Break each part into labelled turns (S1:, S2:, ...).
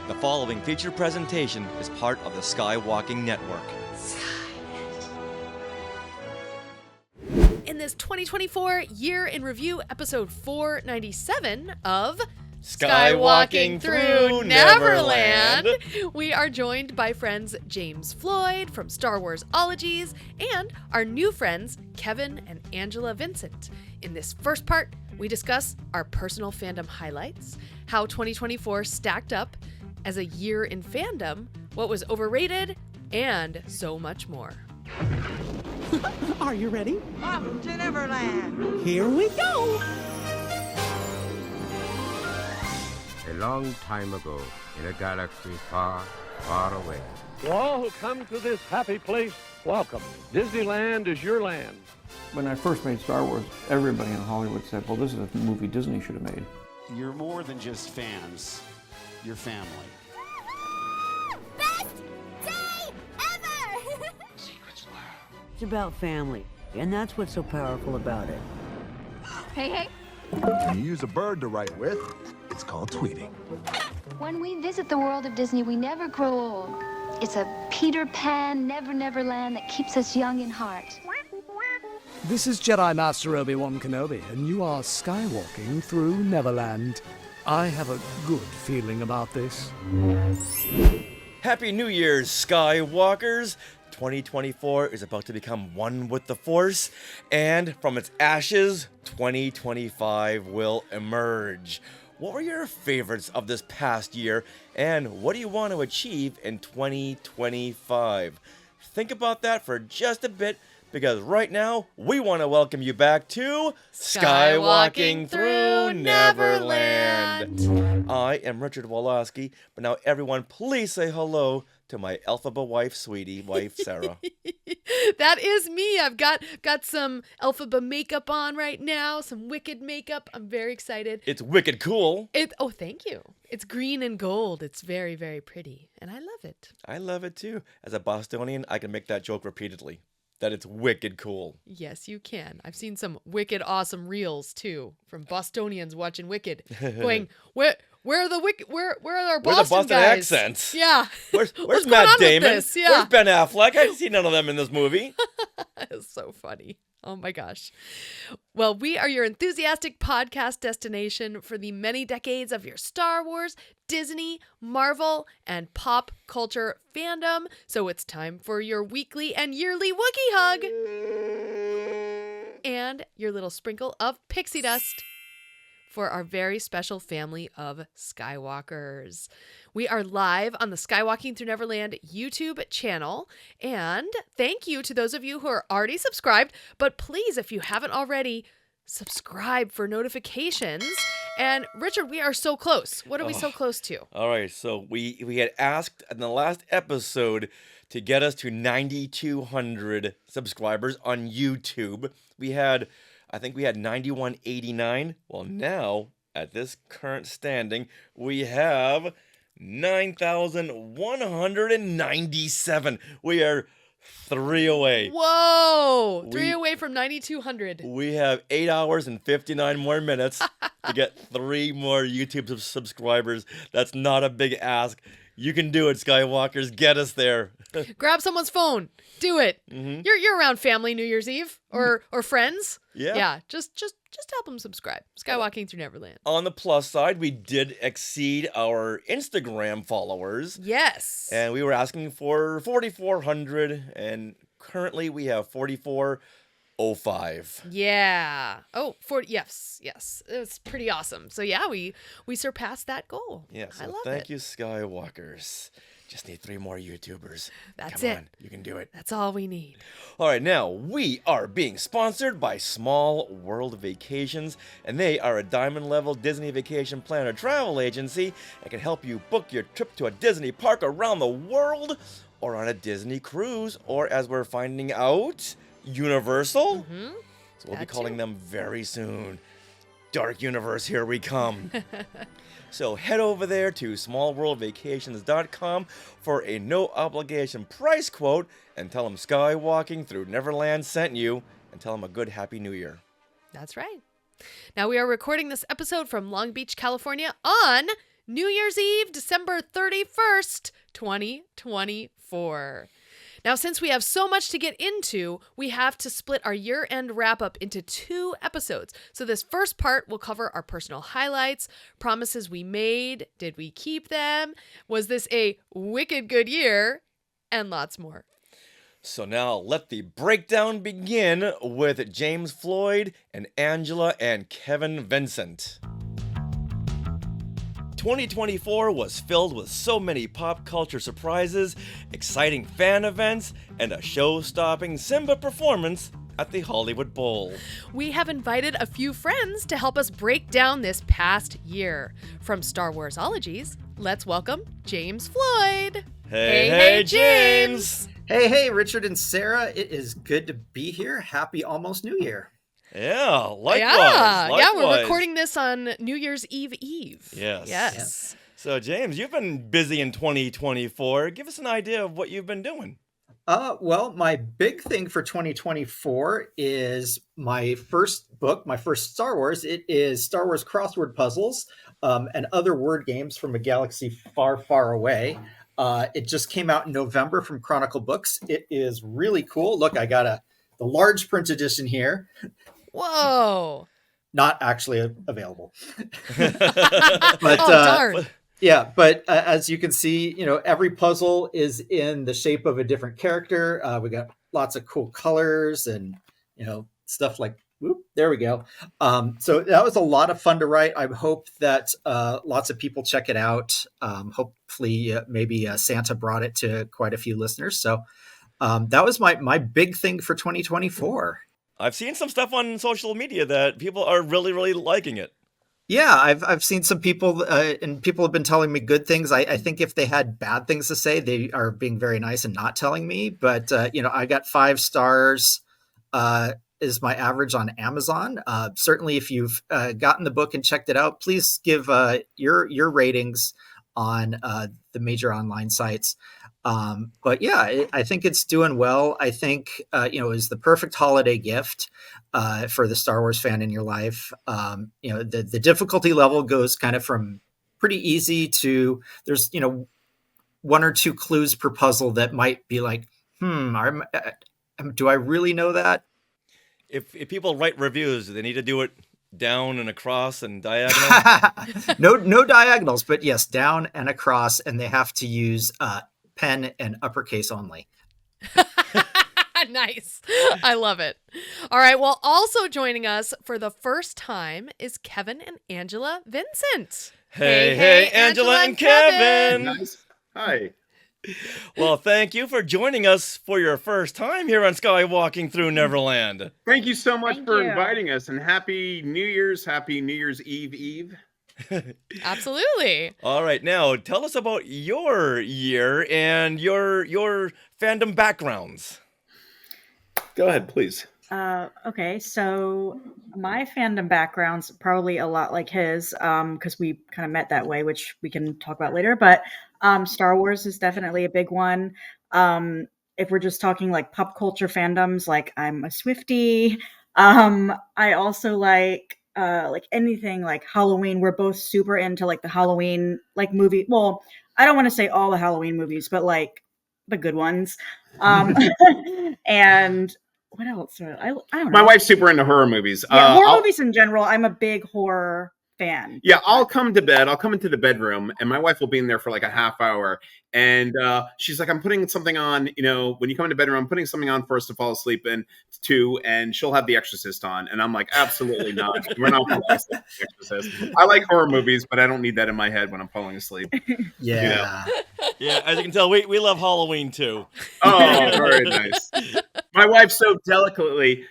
S1: The following feature presentation is part of the Skywalking Network.
S2: In this 2024 Year in Review, episode 497 of
S1: Skywalking Through Neverland,
S2: we are joined by friends James Floyd from Star Warsologies and our new friends Kevin and Angela Vincent. In this first part, we discuss our personal fandom highlights, how 2024 stacked up as a year in fandom, what was overrated, and so much more.
S3: Are you ready?
S4: Welcome to Neverland.
S3: Here we go.
S5: A long time ago, in a galaxy far, far away.
S6: To all who come to this happy place, welcome. Disneyland is your land.
S7: When I first made Star Wars, everybody in Hollywood said, well, this is a movie Disney should have made.
S8: You're more than just fans. You're family.
S9: Best day ever!
S4: It's about family, and that's what's so powerful about it.
S9: Hey.
S10: When you use a bird to write with, it's called tweeting.
S9: When we visit the world of Disney, we never grow old. It's a Peter Pan, Never Land that keeps us young in heart.
S11: This is Jedi Master Obi-Wan Kenobi, and you are skywalking through Neverland. I have a good feeling about this.
S1: Happy New Year's, Skywalkers! 2024 is about to become one with the Force, and from its ashes, 2025 will emerge. What were your favorites of this past year, and what do you want to achieve in 2025? Think about that for just a bit, because right now, we want to welcome you back to
S2: Skywalking Through Neverland.
S1: I am Richard Woloski, but now everyone please say hello to my Elphaba wife, Sarah.
S2: That is me. I've got some Elphaba makeup on right now, some Wicked makeup. I'm very excited.
S1: It's wicked cool.
S2: Oh, thank you. It's green and gold. It's very, very pretty, and I love it.
S1: I love it too. As a Bostonian, I can make that joke repeatedly. That it's wicked cool.
S2: Yes, you can. I've seen some wicked awesome reels too from Bostonians watching Wicked, going, Where are the Wicked? Where are our Boston,
S1: Where's the Boston
S2: guys?
S1: accents?
S2: Yeah.
S1: Where's
S2: What's
S1: Matt
S2: going on
S1: Damon?
S2: with this? Yeah.
S1: Where's Ben Affleck? I see none of them in this movie.
S2: It's so funny. Oh my gosh. Well, we are your enthusiastic podcast destination for the many decades of your Star Wars, Disney, Marvel, and pop culture fandom. So it's time for your weekly and yearly Wookiee hug. And your little sprinkle of pixie dust for our very special family of Skywalkers. We are live on the Skywalking Through Neverland YouTube channel, and thank you to those of you who are already subscribed, but please, if you haven't already, subscribe for notifications. And Richard, we are so close. What are we so close to?
S1: All right, so we had asked in the last episode to get us to 9,200 subscribers on YouTube. I think we had 9189. Well, now, at this current standing, we have 9,197. We are 3 away.
S2: Whoa! 3 away from 9,200.
S1: We have 8 hours and 59 more minutes to get 3 more YouTube subscribers. That's not a big ask. You can do it, Skywalkers. Get us there.
S2: Grab someone's phone. Do it.
S1: Mm-hmm.
S2: You're around family New Year's Eve or friends.
S1: Yeah.
S2: Just help them subscribe. Skywalking Through Neverland.
S1: On the plus side, we did exceed our Instagram followers.
S2: Yes.
S1: And we were asking for 4,400, and currently we have 4,405.
S2: Yeah. Oh, 40. Yes. It's pretty awesome. So yeah, we surpassed that goal.
S1: Yeah, so
S2: I love
S1: thank
S2: it.
S1: you, Skywalkers. Just need 3 more YouTubers.
S2: That's
S1: Come
S2: it.
S1: on, you can do it.
S2: That's all we need.
S1: All right, now we are being sponsored by Small World Vacations, and they are a diamond-level Disney vacation planner travel agency that can help you book your trip to a Disney park around the world, or on a Disney cruise, or as we're finding out, Universal.
S2: Mm-hmm.
S1: So we'll be calling them very soon. Dark Universe, here we come. So head over there to smallworldvacations.com for a no-obligation price quote and tell them Skywalking Through Neverland sent you, and tell them a good Happy New Year.
S2: That's right. Now we are recording this episode from Long Beach, California on New Year's Eve, December 31st, 2024. Now, since we have so much to get into, we have to split our year-end wrap-up into 2 episodes. So this first part will cover our personal highlights, promises we made, did we keep them, was this a wicked good year, and lots more.
S1: So now let the breakdown begin with James Floyd and Angela and Kevin Vincent. 2024 was filled with so many pop culture surprises, exciting fan events, and a show-stopping Simba performance at the Hollywood Bowl.
S2: We have invited a few friends to help us break down this past year. From Star Warsologies, let's welcome James Floyd.
S1: Hey, James!
S12: Hey, Richard and Sarah. It is good to be here. Happy almost New Year.
S1: Yeah, likewise.
S2: Yeah, we're recording this on New Year's Eve. Yes.
S1: So, James, you've been busy in 2024. Give us an idea of what you've been doing.
S12: Well, my big thing for 2024 is my first book, my first Star Wars. It is Star Wars crossword puzzles and other word games from a galaxy far, far away. It just came out in November from Chronicle Books. It is really cool. Look, I got the large print edition here.
S2: Whoa.
S12: Not actually available.
S2: But darn.
S12: Yeah, but as you can see, every puzzle is in the shape of a different character. We got lots of cool colors and, stuff like, whoop, there we go. So that was a lot of fun to write. I hope that lots of people check it out. Hopefully, maybe Santa brought it to quite a few listeners. So that was my big thing for 2024.
S1: I've seen some stuff on social media that people are really, really liking it.
S12: Yeah, I've seen some people, and people have been telling me good things. I think if they had bad things to say, they are being very nice and not telling me. But I got 5 stars is my average on Amazon. Certainly, if you've gotten the book and checked it out, please give your ratings on the major online sites. But yeah, I think it's doing well. I think, it was the perfect holiday gift for the Star Wars fan in your life. The difficulty level goes kind of from pretty easy to there's, 1 or 2 clues per puzzle that might be like, do I really know that?
S1: If people write reviews, they need to do it down and across and diagonal.
S12: No diagonals, but yes, down and across, and they have to use pen and uppercase only.
S2: Nice. I love it. All right. Well, also joining us for the first time is Kevin and Angela Vincent.
S1: Hey, Angela and Kevin.
S13: Nice. Hi.
S1: Well, thank you for joining us for your first time here on Skywalking Through Neverland.
S13: Thank you so much for inviting us, and Happy New Year's Eve.
S2: Absolutely.
S1: All right, now tell us about your year and your fandom backgrounds.
S13: Go ahead, please.
S14: Okay, so my fandom background's probably a lot like his, because we kind of met that way, which we can talk about later. But Star Wars is definitely a big one. If we're just talking like pop culture fandoms, like I'm a Swiftie. I also like anything like Halloween. We're both super into like the Halloween like movie. Well, I don't want to say all the Halloween movies, but like the good ones. And what else? I don't know.
S13: My wife's super into horror movies.
S14: Yeah, horror movies in general. I'm a big horror fan.
S13: Yeah, I'll come to bed. I'll come into the bedroom, and my wife will be in there for like a half hour. And she's like, I'm putting something on, when you come into bedroom, I'm putting something on for us to fall asleep to, and she'll have The Exorcist on. And I'm like, absolutely not. We're not going to watch The Exorcist. I like horror movies, but I don't need that in my head when I'm falling asleep.
S12: Yeah.
S1: Yeah, as you can tell, we love Halloween too.
S13: Oh, very nice. My wife so delicately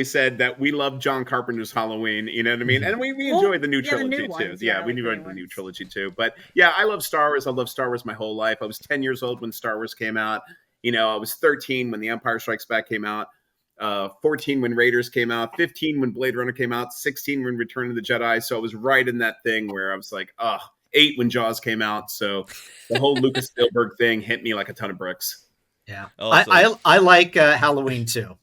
S13: said that we love John Carpenter's Halloween, you know what I mean? And we enjoy the new trilogy too. Yeah, we enjoyed the new trilogy too. But yeah, I love Star Wars. I love Star Wars my whole life. I was 10 years old when Star Wars came out. I was 13 when The Empire Strikes Back came out. 14 when Raiders came out. 15 when Blade Runner came out. 16 when Return of the Jedi. So I was right in that thing where I was like, 8 when Jaws came out. So the whole Lucas Spielberg thing hit me like a ton of bricks.
S12: Yeah,
S1: Awesome.
S12: I like Halloween too.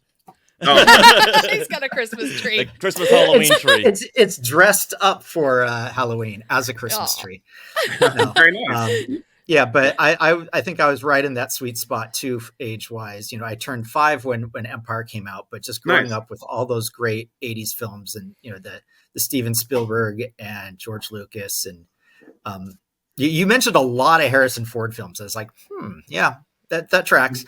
S13: Oh.
S2: He's got a Christmas tree.
S1: The Christmas Halloween tree.
S12: It's dressed up for Halloween as a Christmas tree. No.
S13: Very nice.
S12: Yeah, but I think I was right in that sweet spot too, age wise. You know, I turned 5 when Empire came out, but just growing up with all those great 80s films and, you know, the Steven Spielberg and George Lucas. And you mentioned a lot of Harrison Ford films. I was like, yeah, that tracks.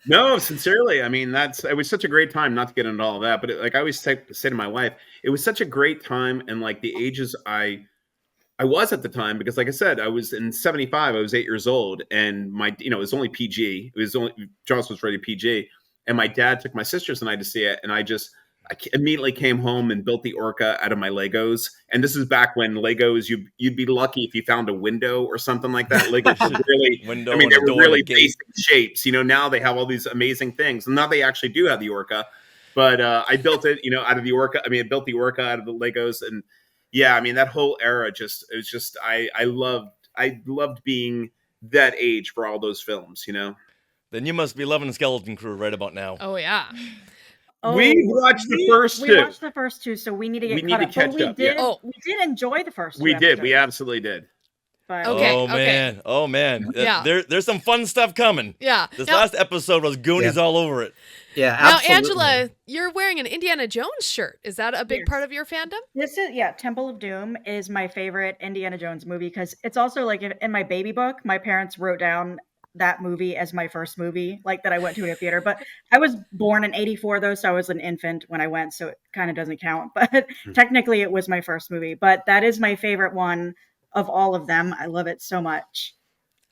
S13: No, sincerely. I mean, it was such a great time, not to get into all of that, but like I always say to my wife, it was such a great time. And like the ages I was at the time, because like I said, I was in 75, I was 8 years old, and it was only PG. It was only, Jaws was rated PG. And my dad took my sisters and I to see it. And I immediately came home and built the Orca out of my Legos. And this is back when Legos, you'd be lucky if you found a window or something like that. Legos were really, they were really basic shapes. You know, now they have all these amazing things. And now they actually do have the Orca. But I built it, out of the Orca. I mean, I built the Orca out of the Legos. And yeah, I mean, that whole era I loved being that age for all those films,
S1: Then you must be loving Skeleton Crew right about now.
S2: Oh, yeah.
S13: We watched the first two.
S14: We watched the first two, so we need to get caught up.
S13: Catch up.
S14: We did enjoy the first two.
S13: We did. We absolutely did.
S14: But,
S1: Oh, man.
S2: Yeah.
S1: There's some fun stuff coming.
S2: Yeah.
S1: This last episode was Goonies all over it.
S12: Yeah,
S2: now,
S12: absolutely.
S2: Angela, you're wearing an Indiana Jones shirt. Is that a big part of your fandom?
S14: Temple of Doom is my favorite Indiana Jones movie because it's also like in my baby book, my parents wrote down that movie as my first movie, like that I went to in a theater. But I was born in 84 though, so I was an infant when I went, so it kind of doesn't count. But technically it was my first movie. But that is my favorite one of all of them. I love it so much.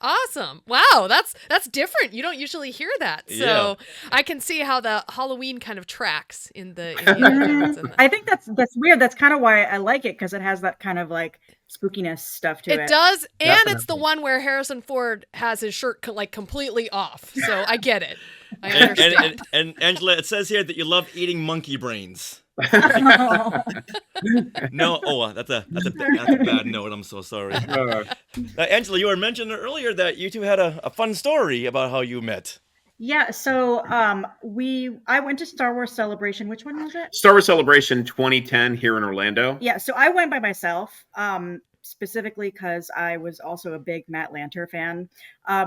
S2: Awesome. Wow, that's different. You don't usually hear that. So I can see how the Halloween kind of tracks in the Indiana Jones.
S14: I think that's weird. That's kind of why I like it, because it has that kind of like spookiness stuff to it.
S2: It does, and it's the one where Harrison Ford has his shirt like completely off. So I get it. I understand.
S1: And Angela, it says here that you love eating monkey brains. No, that's a bad note. I'm so sorry. Angela, you were mentioning earlier that you two had a fun story about how you met.
S14: Yeah, so I went to Star Wars Celebration. Which one was it?
S13: Star Wars Celebration 2010 here in Orlando.
S14: Yeah, so I went by myself, specifically because I was also a big Matt Lanter fan.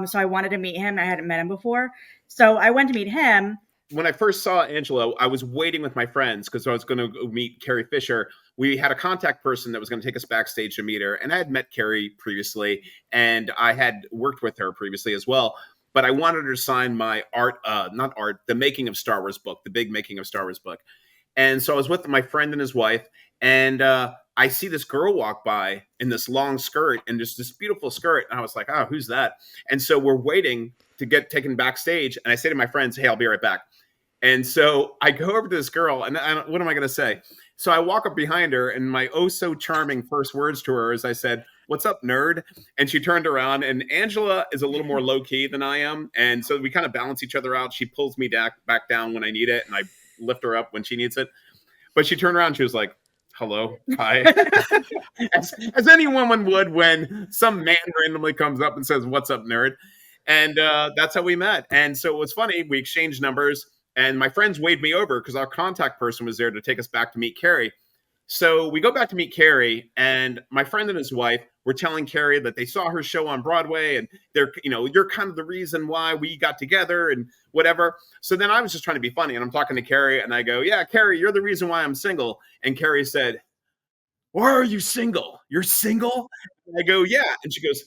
S14: So I wanted to meet him. I hadn't met him before. So I went to meet him.
S13: When I first saw Angela, I was waiting with my friends because I was going to meet Carrie Fisher. We had a contact person that was going to take us backstage to meet her. And I had met Carrie previously, and I had worked with her previously as well. But I wanted her to sign my the Making of Star Wars book, the big Making of Star Wars book. And so I was with my friend and his wife, and I see this girl walk by in this long skirt and just this beautiful skirt. And I was like, oh, who's that? And so we're waiting to get taken backstage. And I say to my friends, hey, I'll be right back. And so I go over to this girl, and what am I going to say? So I walk up behind her, and my oh so charming first words to her is I said, what's up, nerd? And she turned around, and Angela is a little more low key than I am. And so we kind of balance each other out. She pulls me back down when I need it, and I lift her up when she needs it. But she turned around, and she was like, hello, hi. as any woman would when some man randomly comes up and says, what's up, nerd? And that's how we met. And so it was funny. We exchanged numbers. And my friends waved me over because our contact person was there to take us back to meet Carrie. So we go back to meet Carrie, and my friend and his wife were telling Carrie that they saw her show on Broadway, and you're kind of the reason why we got together and whatever. So then I was just trying to be funny, and I'm talking to Carrie, and I go, yeah, Carrie, you're the reason why I'm single. And Carrie said, why are you single? You're single? And I go, yeah. And she goes,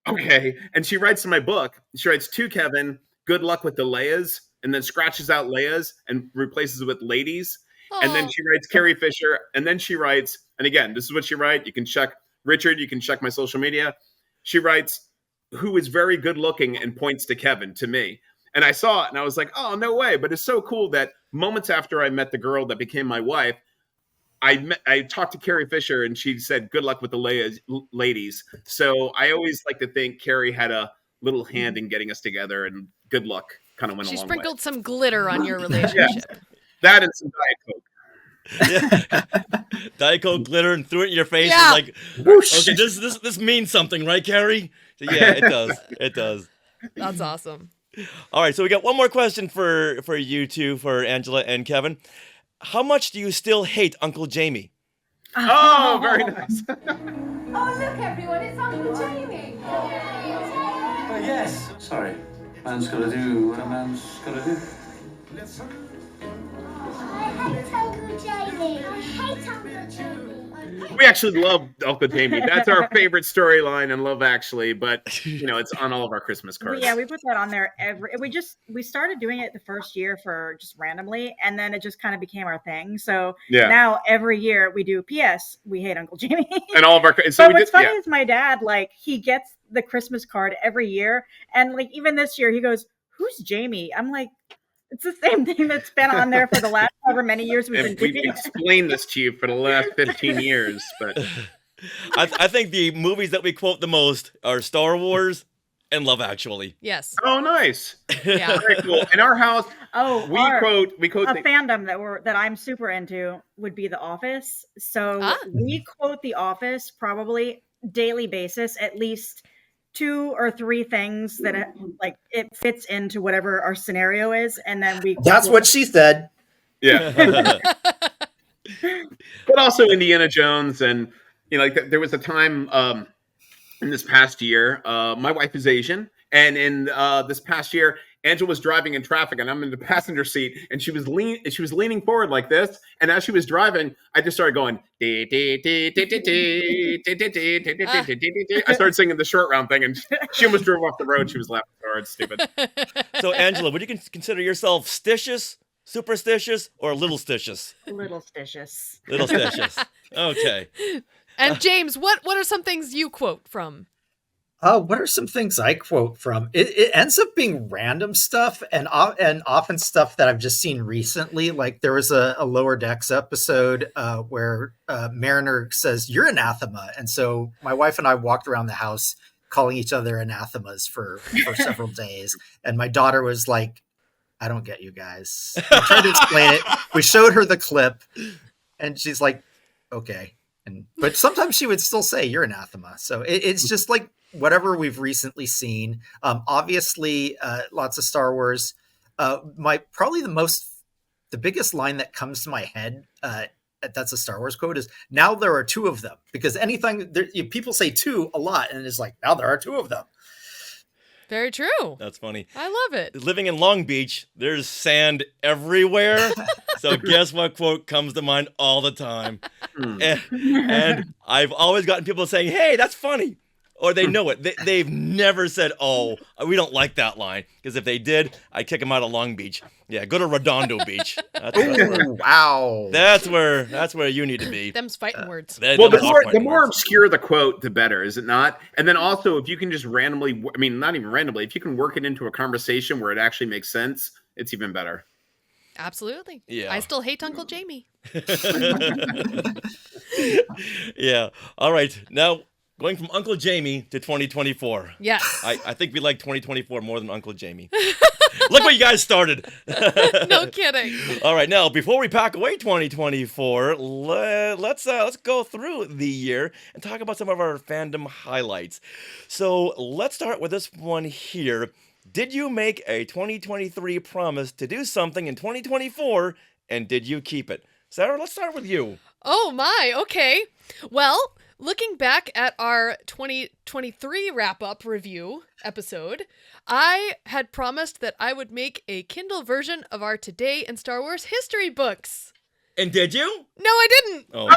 S13: okay. And she writes in my book, she writes, to Kevin, good luck with the Leias. And then scratches out Leia's and replaces it with ladies. Aww. And then she writes Carrie Fisher. And then she writes, and again, this is what she writes. You can check Richard. You can check my social media. She writes, who is very good looking, and points to Kevin, to me. And I saw it and I was like, oh, no way. But it's so cool that moments after I met the girl that became my wife, I talked to Carrie Fisher, and she said, good luck with the ladies. So I always like to think Carrie had a little hand in getting us together, and good luck kind of went
S2: she
S13: a long
S2: sprinkled
S13: way.
S2: some glitter on your relationship.
S13: Yeah. That and some Diet Coke.
S1: Yeah. Diet Coke glitter and threw it in your face.
S2: Yeah.
S1: Like, okay, this means something, right, Carrie? Yeah, it does. It does.
S2: That's awesome.
S1: All right, so we got one more question for you two, for Angela and Kevin. How much do you still hate Uncle Jamie?
S13: Oh, very nice.
S15: Oh, look, everyone, it's Uncle Jamie.
S16: Yes. Sorry. Man's got to do what a man's got to do.
S15: I hate Uncle Jamie. I hate Uncle Jamie.
S13: We actually love Uncle Jamie. That's our favorite storyline in Love Actually, but it's on all of our Christmas cards.
S14: Yeah, we put that on there we started doing it the first year for just randomly, and then it just kind of became our thing. So now every year we do P.S. We hate Uncle Jamie.
S13: And all of our so
S14: but what's funny is my dad, like, he gets the Christmas card every year, and like even this year he goes, "Who's Jamie?" I'm like, it's the same thing that's been on there for the last however many years we've
S13: explained this to you for the last 15 years, but
S1: I think the movies that we quote the most are Star Wars and Love Actually.
S2: Yes.
S13: Oh, nice.
S2: Yeah.
S13: Very cool. In our house, we quote
S14: a fandom that I'm super into would be The Office. So we quote The Office probably daily basis, at least 2 or 3 things that it fits into whatever our scenario is, and then
S12: That's what she said.
S13: Yeah. But also Indiana Jones, and there was a time in this past year, my wife is Asian, and in this past year, Angela was driving in traffic, and I'm in the passenger seat, and she was leaning forward like this, and as she was driving, I just started going. I started singing the short round thing, and she almost drove off the road. She was laughing so hard, stupid.
S1: So, Angela, would you consider yourself stitious, superstitious, or little stitious?
S14: Little stitious.
S1: Little stitious. Okay.
S2: And James, what are some things you quote from?
S12: What are some things I quote from? It ends up being random stuff and often stuff that I've just seen recently. Like there was a Lower Decks episode where Mariner says, "You're anathema." And so my wife and I walked around the house calling each other anathemas for several days. And my daughter was like, "I don't get you guys." I tried to explain it. We showed her the clip and she's like, "Okay." But sometimes she would still say, "You're anathema." So it's just like whatever we've recently seen. Obviously, lots of Star Wars. The biggest line that comes to my head that's a Star Wars quote is, "Now there are 2 of them," because people say 2 a lot, and it's like, now there are 2 of them.
S2: Very true.
S1: That's funny.
S2: I love it.
S1: Living in Long Beach, there's sand everywhere. So guess what quote comes to mind all the time? And I've always gotten people saying, "Hey, that's funny." Or they know it. They've never said, "Oh, we don't like that line." Because if they did, I'd kick them out of Long Beach. Yeah, go to Redondo Beach.
S12: Wow.
S1: That's where you need to be.
S2: Them's fighting words.
S13: Well, the more obscure the quote, the better, is it not? And then also, if you can just randomly, not even randomly, if you can work it into a conversation where it actually makes sense, it's even better.
S2: Absolutely.
S1: Yeah.
S2: I still hate Uncle Jamie.
S1: Yeah. All right. Now, going from Uncle Jamie to 2024.
S2: Yes.
S1: I think we like 2024 more than Uncle Jamie. Look what you guys started.
S2: No kidding.
S1: All right, now before we pack away 2024, let's go through the year and talk about some of our fandom highlights. So let's start with this one here. Did you make a 2023 promise to do something in 2024, and did you keep it? Sarah, let's start with you.
S2: Oh my, okay. Well, looking back at our 2023 wrap-up review episode, I had promised that I would make a Kindle version of our Today in Star Wars history books.
S1: And did you?
S2: No, I didn't.
S1: Oh.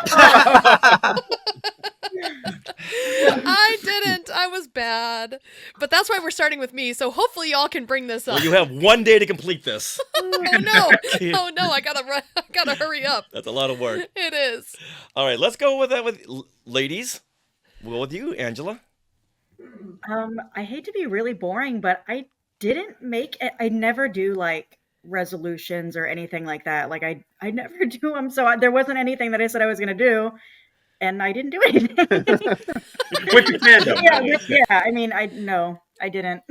S2: I didn't. I was bad. But that's why we're starting with me, so hopefully y'all can bring this up.
S1: Well, you have 1 day to complete this.
S2: Oh no, I gotta hurry up.
S1: That's a lot of work.
S2: It is.
S1: All right, let's go with that with ladies. We'll go with you, Angela.
S14: I hate to be really boring, but I didn't make it. I never do like resolutions or anything like that. Like I never do them. So there wasn't anything that I said I was going to do, and I didn't do anything.
S13: With the fandom.
S14: Yeah. I mean, I didn't.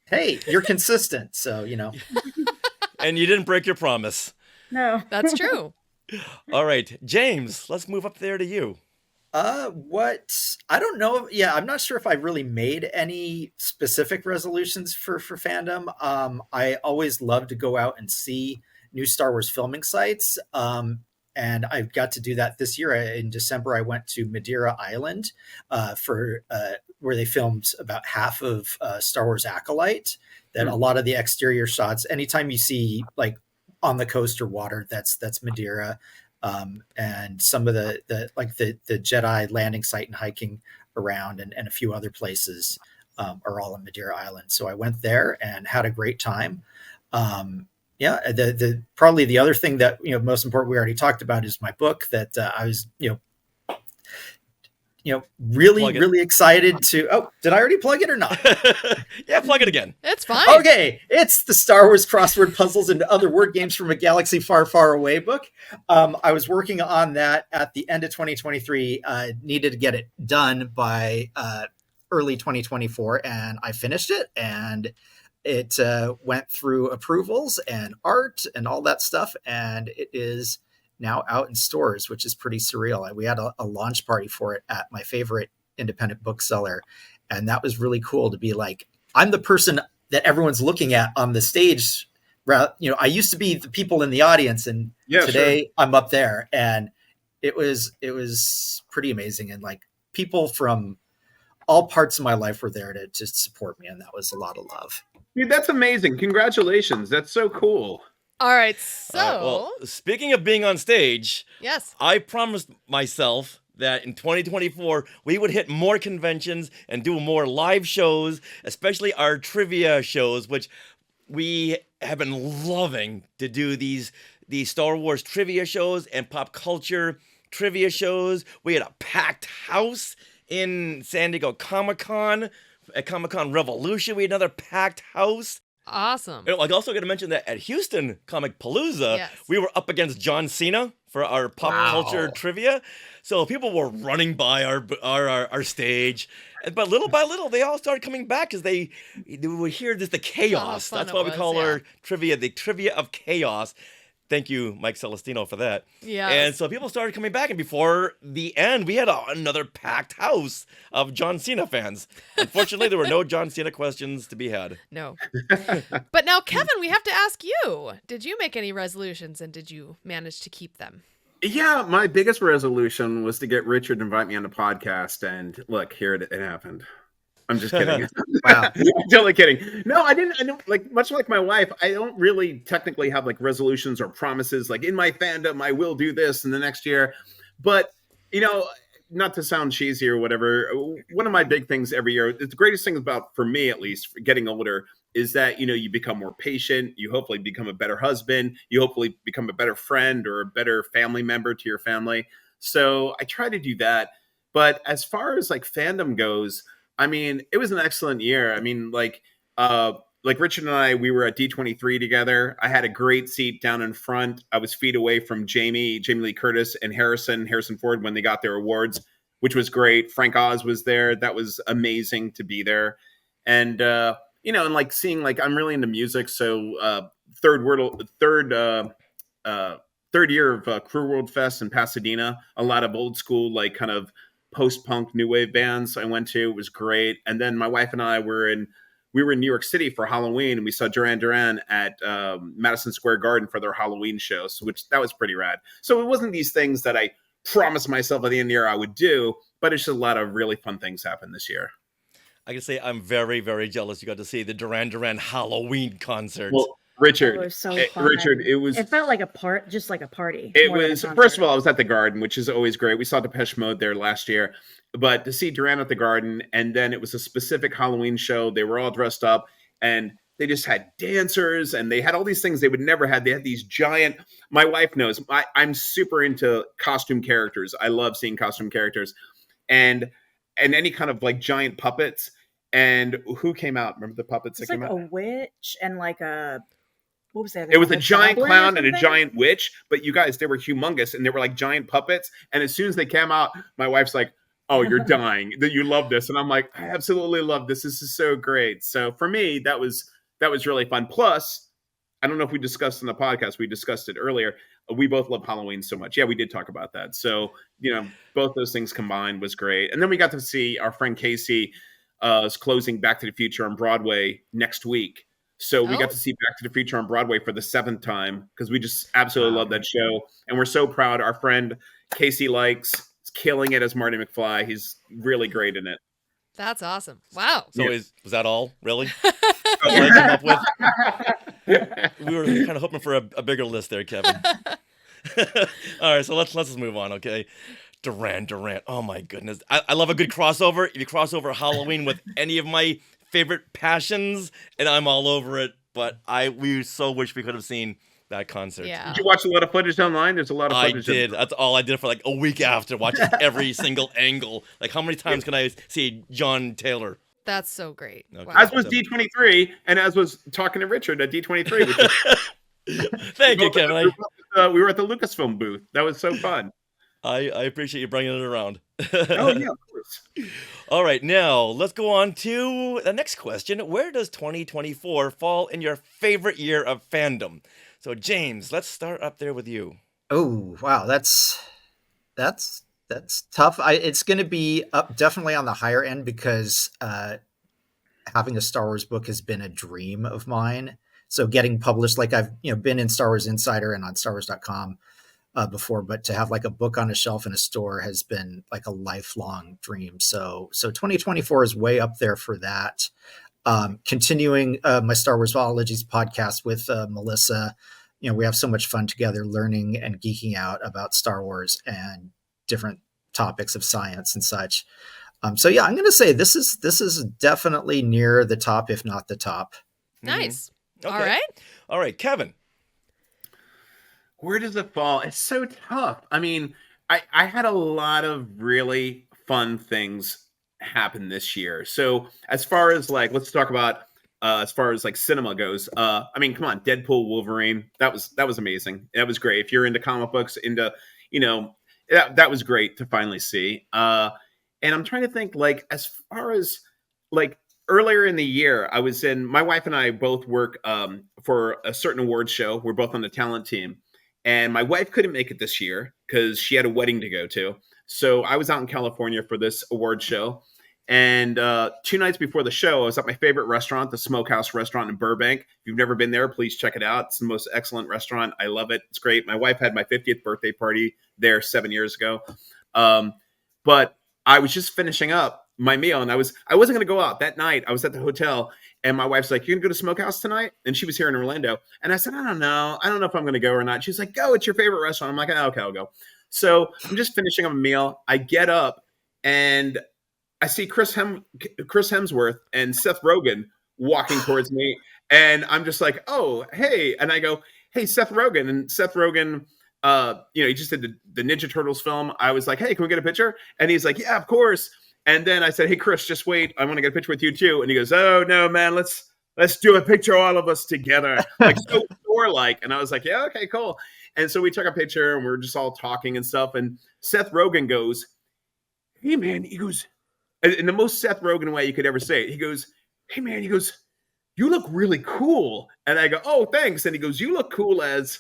S12: Hey, you're consistent, so
S1: And you didn't break your promise.
S14: No,
S2: that's true.
S1: All right, James, let's move up there to you.
S12: What I don't know. Yeah, I'm not sure if I really made any specific resolutions for fandom. I always love to go out and see new Star Wars filming sites. And I got to do that this year. In December, I went to Madeira Island for where they filmed about half of Star Wars Acolyte. That a lot of the exterior shots, anytime you see like on the coast or water, that's Madeira. And some of the Jedi landing site and hiking around and a few other places are all in Madeira Island. So I went there and had a great time. The probably the other thing that, most important we already talked about is my book that I was, really excited to. Oh, did I already plug it or not?
S1: Yeah, plug it again.
S2: It's fine.
S12: Okay, it's the Star Wars crossword puzzles and other word games from a galaxy far, far away book. I was working on that at the end of 2023. Needed to get it done by early 2024, and I finished it, and it went through approvals and art and all that stuff, and it is now out in stores, which is pretty surreal. We had a launch party for it at my favorite independent bookseller, and that was really cool to be like, I'm the person that everyone's looking at on the stage. I used to be the people in the audience, and today I'm up there, and it was pretty amazing. And like people from all parts of my life were there to just support me, and that was a lot of love.
S13: Dude, that's amazing. Congratulations. That's so cool.
S2: All right, so
S1: well, speaking of being on stage,
S2: yes,
S1: I promised myself that in 2024 we would hit more conventions and do more live shows, especially our trivia shows, which we have been loving to do these Star Wars trivia shows and pop culture trivia shows. We had a packed house in San Diego Comic-Con. At Comic-Con Revolution, we had another packed house.
S2: Awesome.
S1: I also got to mention that at Houston Comic Palooza, we were up against John Cena for our pop culture trivia. So people were running by our stage. But little by little, they all started coming back because they would hear the chaos. That's why we call our trivia the Trivia of Chaos. Thank you, Mike Celestino, for that.
S2: Yeah.
S1: And so people started coming back, and before the end, we had another packed house of John Cena fans. Unfortunately, there were no John Cena questions to be had.
S2: No. But now, Kevin, we have to ask you, did you make any resolutions, and did you manage to keep them?
S13: Yeah, my biggest resolution was to get Richard to invite me on the podcast, and look, here it happened. I'm just kidding.
S12: Wow.
S13: I'm totally kidding. No, I don't like, much like my wife, I don't really technically have like resolutions or promises. Like in my fandom, I will do this in the next year. But, not to sound cheesy or whatever, one of my big things every year, the greatest thing about, for me at least, getting older, is that, you become more patient. You hopefully become a better husband. You hopefully become a better friend or a better family member to your family. So I try to do that. But as far as like fandom goes, I mean, it was an excellent year. I mean, like Richard and I, we were at D23 together. I had a great seat down in front. I was feet away from Jamie Lee Curtis, and Harrison Ford when they got their awards, which was great. Frank Oz was there. That was amazing to be there. And, and like seeing, like, I'm really into music. So third year of Crew World Fest in Pasadena, a lot of old school, like kind of post-punk new wave bands I went to. It was great. And then my wife and I were in New York City for Halloween, and we saw Duran Duran at Madison Square Garden for their Halloween show, that was pretty rad. So it wasn't these things that I promised myself at the end of the year I would do, but it's just a lot of really fun things happened this year.
S1: I can say I'm very, very jealous you got to see the Duran Duran Halloween concert.
S13: Well, Richard,
S14: it was so fun.
S13: Richard, it
S14: felt like just like a party.
S13: It was, first of all, I was at the Garden, which is always great. We saw Depeche Mode there last year, but to see Duran at the Garden, and then it was a specific Halloween show. They were all dressed up, and they just had dancers, and they had all these things they would never have. They had these giant, my wife knows, I'm super into costume characters. I love seeing costume characters, and any kind of like giant puppets. And who came out? Remember the puppets that came out?
S14: Like a witch and like a... What was that?
S13: It was a giant clown and a giant witch, but you guys, they were humongous, and they were like giant puppets. And as soon as they came out, my wife's like, "Oh, you're dying that you love this," and I'm like, "I absolutely love this. This is so great." So for me, that was really fun. Plus, I don't know if we discussed in the podcast. We discussed it earlier. we both love Halloween so much. Yeah, we did talk about that. So, both those things combined was great. And then we got to see our friend Casey is closing Back to the Future on Broadway next week. So we got to see Back to the Future on Broadway for the 7th time because we just absolutely love that show. And we're so proud. Our friend Casey Likes is killing it as Marty McFly. He's really great in it.
S2: That's awesome. Wow.
S1: So was that all? Really? Come up with? We were kind of hoping for a bigger list there, Kevin. All right, so let's just move on, okay? Durant. Oh my goodness. I love a good crossover. If you cross over Halloween with any of my favorite passions, and I'm all over it. But we so wish we could have seen that concert.
S2: Yeah.
S13: Did you watch a lot of footage online? There's a lot of footage.
S1: I did. That's all I did for like a week after, watching every single angle. Like, how many times can I see John Taylor?
S2: That's so great.
S1: Okay.
S2: Wow.
S13: As was D23, and as was talking to Richard at D23.
S1: Thank you, Kevin.
S13: We were at the Lucasfilm booth. That was so fun.
S1: I appreciate you bringing it around.
S13: Oh, yeah, of course.
S1: All right, now let's go on to the next question. Where does 2024 fall in your favorite year of fandom? So, James, let's start up there with you.
S12: Oh, wow. That's tough. It's going to be up definitely on the higher end because having a Star Wars book has been a dream of mine. So getting published, like I've been in Star Wars Insider and on StarWars.com before, but to have like a book on a shelf in a store has been like a lifelong dream. So 2024 is way up there for that. Continuing my Star Warsologies podcast with Melissa, we have so much fun together learning and geeking out about Star Wars and different topics of science and such. So yeah, I'm going to say this is definitely near the top, if not the top.
S2: Nice.
S1: Okay.
S2: All
S1: right, Kevin.
S13: Where does it fall? It's so tough. I mean, I had a lot of really fun things happen this year. So as far as like, let's talk about as far as like cinema goes. I mean, come on, Deadpool, Wolverine. That was amazing. That was great. If you're into comic books, that was great to finally see. And I'm trying to think, like, as far as like earlier in the year, my wife and I both work for a certain award show. We're both on the talent team. And my wife couldn't make it this year because she had a wedding to go to. So I was out in California for this award show. And 2 nights before the show, I was at my favorite restaurant, the Smokehouse Restaurant in Burbank. If you've never been there, please check it out. It's the most excellent restaurant. I love it. It's great. My wife had my 50th birthday party there 7 years ago. But I was just finishing up my meal, and I wasn't going to go out that night. I was at the hotel, and my wife's like, "You gonna go to Smokehouse tonight?" And she was here in Orlando, and I said, "I don't know if I'm going to go or not." She's like, "Go, it's your favorite restaurant." I'm like, "Oh, okay, I'll go." So I'm just finishing up a meal. I get up, and I see Chris Hemsworth and Seth Rogen walking towards me, and I'm just like, "Oh, hey!" And I go, "Hey, Seth Rogen!" And Seth Rogen, he just did the Ninja Turtles film. I was like, "Hey, can we get a picture?" And he's like, "Yeah, of course." And then I said, "Hey, Chris, just wait. I want to get a picture with you too." And he goes, "Oh no, man, let's do a picture, all of us together, like so Thor-like." And I was like, "Yeah, okay, cool." And so we took a picture, and we're just all talking and stuff. And Seth Rogen goes, "Hey, man," he goes, in the most Seth Rogen way you could ever say it. He goes, "Hey, man," he goes, "you look really cool." And I go, "Oh, thanks." And he goes, "You look cool as,"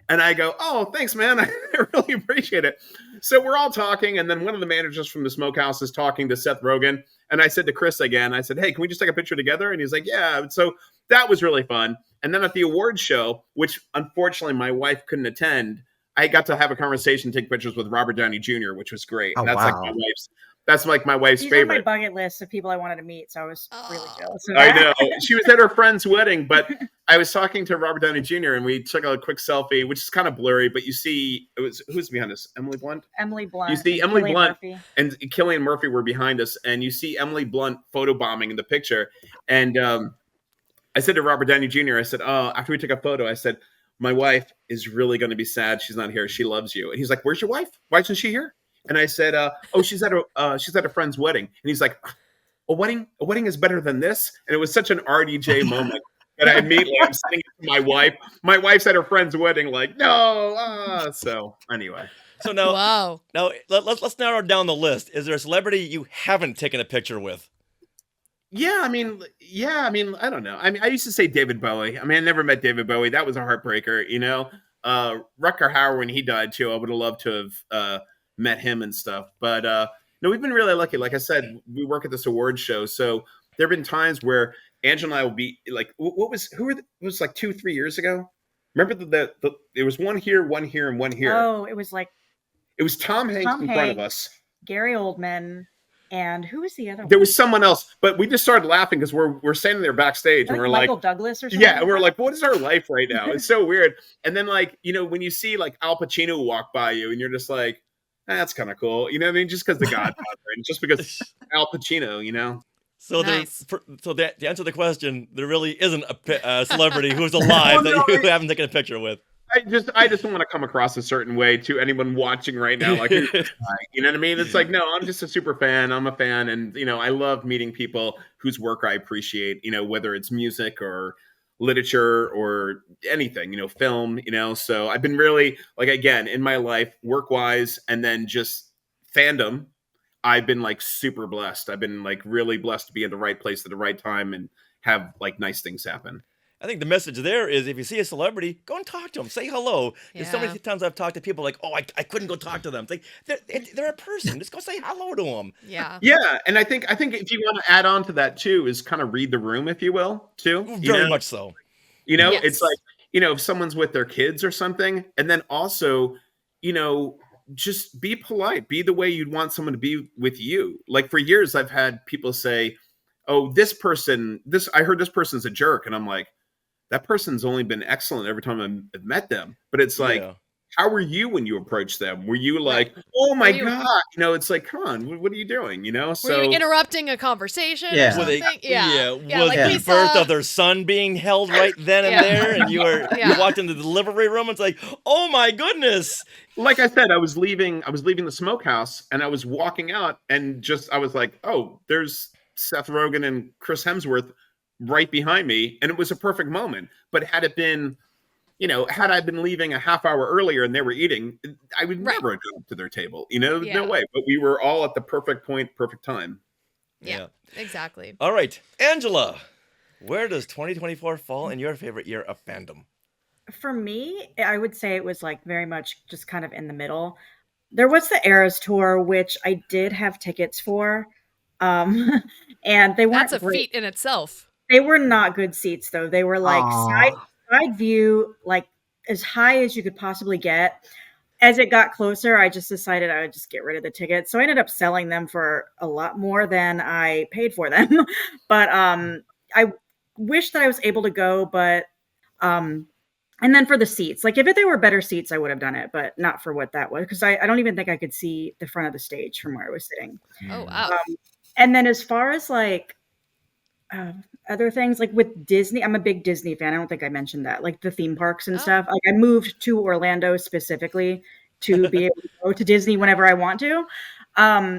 S13: and I go, "Oh, thanks, man. I really appreciate it." So we're all talking, and then one of the managers from the Smokehouse is talking to Seth Rogen. And I said to Chris again, I said, "Hey, can we just take a picture together?" And he's like, "Yeah." So that was really fun. And then at the awards show, which unfortunately my wife couldn't attend, I got to have a conversation, take pictures with Robert Downey Jr., which was great.
S12: Oh,
S13: That's
S12: wow.
S13: That's like my wife's
S14: He's
S13: favorite.
S14: on my bucket list of people I wanted to meet, so I was really jealous of
S13: I
S14: that.
S13: know. She was at her friend's wedding, but I was talking to Robert Downey Jr. and we took a quick selfie, which is kind of blurry, but you see, who's behind us? Emily Blunt?
S14: Emily Blunt.
S13: You see Emily
S14: Cillian
S13: Blunt
S14: Murphy.
S13: and Cillian Murphy were behind us, and you see Emily Blunt photobombing in the picture. And I said to Robert Downey Jr., I said, after we took a photo, I said, "My wife is really going to be sad she's not here. She loves you." And he's like, "Where's your wife? Why isn't she here?" And I said, "Oh, she's at a friend's wedding." And he's like, a wedding is better than this." And it was such an RDJ moment that I immediately I'm sending it to my wife. My wife's at her friend's wedding, like, "No." So anyway.
S1: So now,
S2: wow.
S1: Now let's narrow down the list. Is there a celebrity you haven't taken a picture with?
S13: Yeah, I mean, I don't know. I mean, I used to say David Bowie. I mean, I never met David Bowie. That was a heartbreaker, Rutger Hauer, when he died too, I would have loved to have met him and stuff. But no, we've been really lucky. Like I said, we work at this award show, so there have been times where Angela and I will be like, it was like 2-3 years ago. Remember the there was one here, and one here.
S14: Oh, it was like
S13: it was Tom Hanks in front of us,
S14: Gary Oldman, and who was the other one?
S13: There was someone else, but we just started laughing because we're standing there backstage and we're
S14: Michael
S13: like
S14: Douglas or something.
S13: Yeah, and we're like, what is our life right now? It's so weird. And then like, when you see like Al Pacino walk by you and you're just like, that's kind of cool. You know what I mean? Just because The Godfather and just because Al Pacino,
S1: So nice. To answer the question, there really isn't a celebrity who's alive that you haven't taken a picture with.
S13: I just don't want to come across a certain way to anyone watching right now. Like, you know what I mean? It's like, no, I'm just a super fan. I'm a fan. And, I love meeting people whose work I appreciate, whether it's music or literature or anything, film, So I've been really, like, again, in my life, work-wise, and then just fandom, I've been like super blessed. I've been like really blessed to be in the right place at the right time and have like nice things happen.
S1: I think the message there is if you see a celebrity, go and talk to them. Say hello. There's so many times I've talked to people like, oh, I couldn't go talk to them. It's like, they're a person. Just go say hello to them.
S2: Yeah.
S13: Yeah. And I think if you want to add on to that too, is kind of read the room, if you will, too.
S1: Very much so.
S2: Yes.
S13: It's like, if someone's with their kids or something, and then also, just be polite, be the way you'd want someone to be with you. Like for years, I've had people say, oh, I heard this person's a jerk. And I'm like, that person's only been excellent every time I've met them. But it's like, how were you when you approached them? Were you like, oh my God, it's like, come on, what are you doing? So
S2: were you interrupting a conversation or something?
S1: Was the birth of their son being held right then and there? And you walked into the delivery room and it's like, oh my goodness.
S13: Like I said, I was leaving the smokehouse and I was walking out and I was like, oh, there's Seth Rogen and Chris Hemsworth right behind me. And it was a perfect moment. But had it been, had I been leaving a half hour earlier and they were eating, I would never have gone up to their table. No way. But we were all at the perfect point, perfect time.
S2: Yeah, exactly.
S1: All right, Angela, where does 2024 fall in your favorite year of fandom?
S14: For me, I would say it was like very much just kind of in the middle. There was the Eras tour, which I did have tickets for. And they weren't
S2: That's a feat in itself.
S14: They were not good seats though. They were like side view, like as high as you could possibly get. As it got closer, I just decided I would just get rid of the tickets. So I ended up selling them for a lot more than I paid for them. But I wish that I was able to go, but and then for the seats, like if there were better seats, I would have done it, but not for what that was. Because I don't even think I could see the front of the stage from where I was sitting.
S2: Oh, wow.
S14: And then as far as like other things, like with Disney, I'm a big Disney fan. I don't think I mentioned that. Like the theme parks and stuff. Like I moved to Orlando specifically to be able to go to Disney whenever I want to.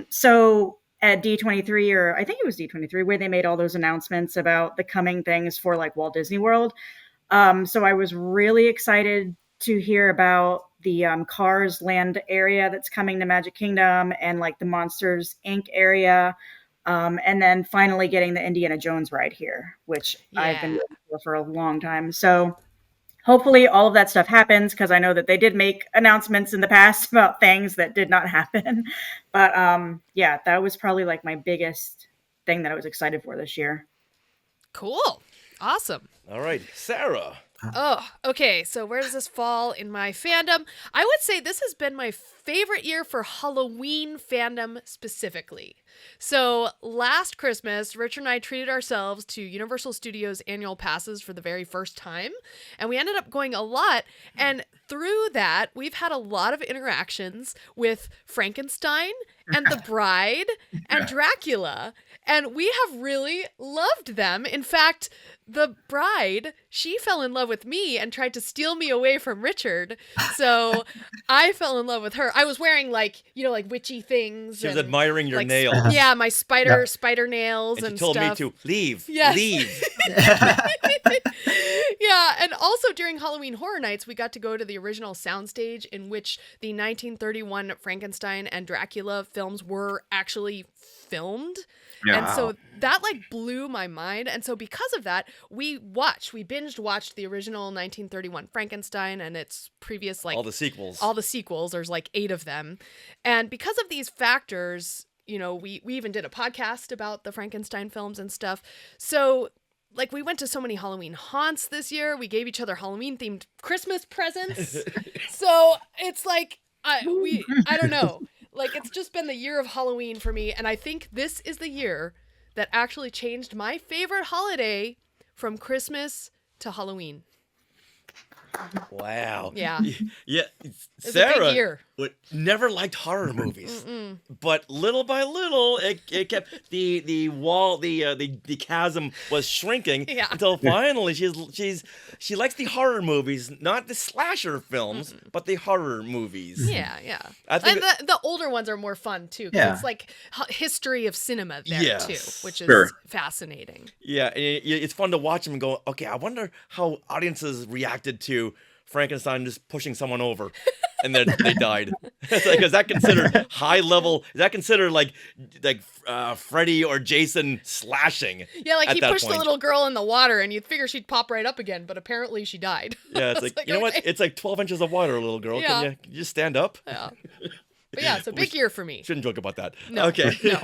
S14: So at D23, or I think it was D23, where they made all those announcements about the coming things for like Walt Disney World. So I was really excited to hear about the Cars Land area that's coming to Magic Kingdom and like the Monsters Inc. area. And then finally getting the Indiana Jones ride here, which I've been waiting for a long time. So hopefully all of that stuff happens, because I know that they did make announcements in the past about things that did not happen. But that was probably like my biggest thing that I was excited for this year.
S2: Cool. Awesome.
S1: All right, Sarah.
S2: Oh, okay. So where does this fall in my fandom? I would say this has been my favorite year for Halloween fandom specifically. So last Christmas, Richard and I treated ourselves to Universal Studios annual passes for the very first time. And we ended up going a lot. And through that, we've had a lot of interactions with Frankenstein and the Bride and Dracula. And we have really loved them. In fact, the Bride, she fell in love with me and tried to steal me away from Richard. So I fell in love with her. I was wearing like witchy things.
S1: She was admiring your nails.
S2: Yeah, my spider nails and
S1: she told
S2: stuff.
S1: me to leave.
S2: Yes.
S1: Leave.
S2: Yeah, and also during Halloween Horror Nights, we got to go to the original soundstage in which the 1931 Frankenstein and Dracula films were actually filmed. And
S13: Wow.
S2: so that like blew my mind. And so because of that, we binge watched the original 1931 Frankenstein and its previous like
S1: all the sequels.
S2: There's like 8 of them. And because of these factors, you know, we even did a podcast about the Frankenstein films and stuff. So like we went to so many Halloween haunts this year. We gave each other Halloween themed Christmas presents. So it's like I don't know. Like it's just been the year of Halloween for me, and I think this is the year that actually changed my favorite holiday from Christmas to Halloween.
S1: Wow.
S2: Yeah.
S1: Yeah.
S2: It's a
S1: Sarah
S2: big year.
S1: never liked horror movies, but little by little, it kept the wall, the chasm was shrinking until finally she likes the horror movies, not the slasher films, but the horror movies.
S2: Yeah.
S1: I think
S2: And the older ones are more fun too. 'Cause it's like history of cinema there too, which is fascinating.
S1: Yeah, and it's fun to watch them and go, okay, I wonder how audiences reacted to Frankenstein just pushing someone over and then they died. It's like, is that considered high level? Is that considered like Freddy or Jason slashing?
S2: Yeah, like
S1: at
S2: he
S1: that
S2: pushed
S1: point?
S2: the little girl in the water and you'd figure she'd pop right up again, but apparently she died.
S1: Yeah, it's like, you know what? It's like 12 inches of water, little girl.
S2: Yeah.
S1: Can you just stand up?
S2: Yeah. But yeah, it's a big year for me.
S1: Shouldn't joke about that.
S2: No,
S1: Okay.
S2: no.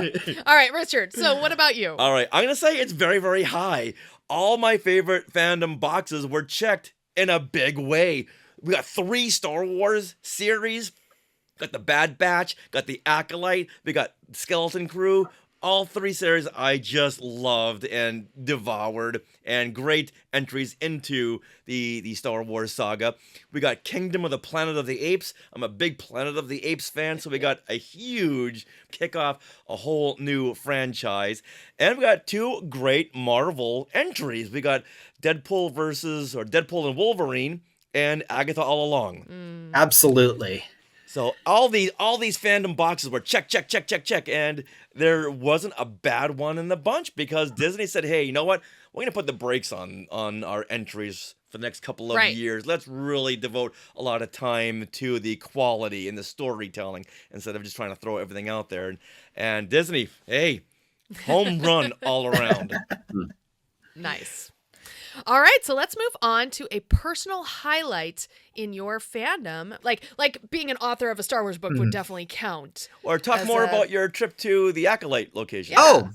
S2: All right, Richard. So what about you?
S1: All right. I'm going to say it's very, very high. All my favorite fandom boxes were checked in a big way. We got 3 Star Wars series. Got the Bad Batch. Got the Acolyte. We got Skeleton Crew. All 3 series I just loved and devoured, and great entries into the Star Wars saga. We got Kingdom of the Planet of the Apes. I'm a big Planet of the Apes fan, so we got a huge kickoff, a whole new franchise. And we got 2 great Marvel entries. We got Deadpool and Wolverine and Agatha All Along.
S12: Absolutely.
S1: So all these fandom boxes were check, and there wasn't a bad one in the bunch because Disney said, hey, you know what? We're going to put the brakes on our entries for the next couple of years. Let's really devote a lot of time to the quality and the storytelling instead of just trying to throw everything out there. And Disney, hey, home run all around.
S2: Nice. All right, so let's move on to a personal highlight in your fandom. Like being an author of a Star Wars book would definitely count.
S1: Or talk more about your trip to the Acolyte location.
S2: Yeah.
S12: Oh.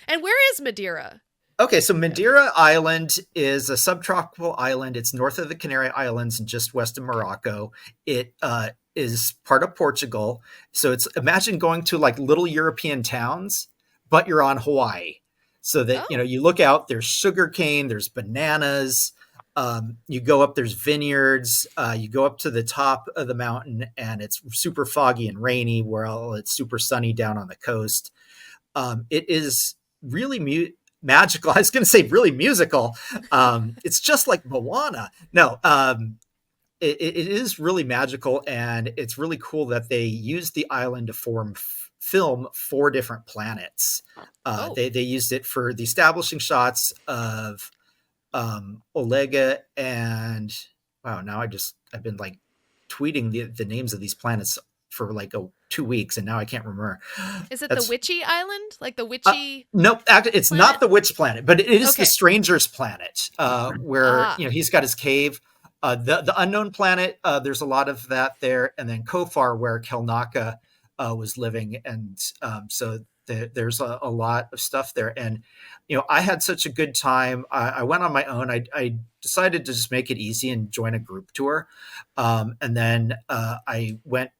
S2: And where is Madeira?
S12: Okay, so Madeira Island is a subtropical island. It's north of the Canary Islands and just west of Morocco. It is part of Portugal. So imagine going to like little European towns, but you're on Hawaii. So that, you look out, there's sugarcane, there's bananas, you go up, there's vineyards, you go up to the top of the mountain and it's super foggy and rainy, while it's super sunny down on the coast. It is really magical. I was going to say really musical. It's just like Moana. No, it is really magical, and it's really cool that they use the island to film 4 different planets. They used it for the establishing shots of Olega and wow. Now I've been like tweeting the names of these planets for like 2 weeks, and now I can't remember.
S2: Is it the Witchy Island? Like the Witchy?
S12: Nope, actually, it's not the Witch Planet, but it is the Stranger's Planet, where he's got his cave. The Unknown Planet, there's a lot of that there, and then Kofar, where Kelnaka was living, and so there's a lot of stuff there. And I had such a good time. I went on my own. I decided to just make it easy and join a group tour, and then I went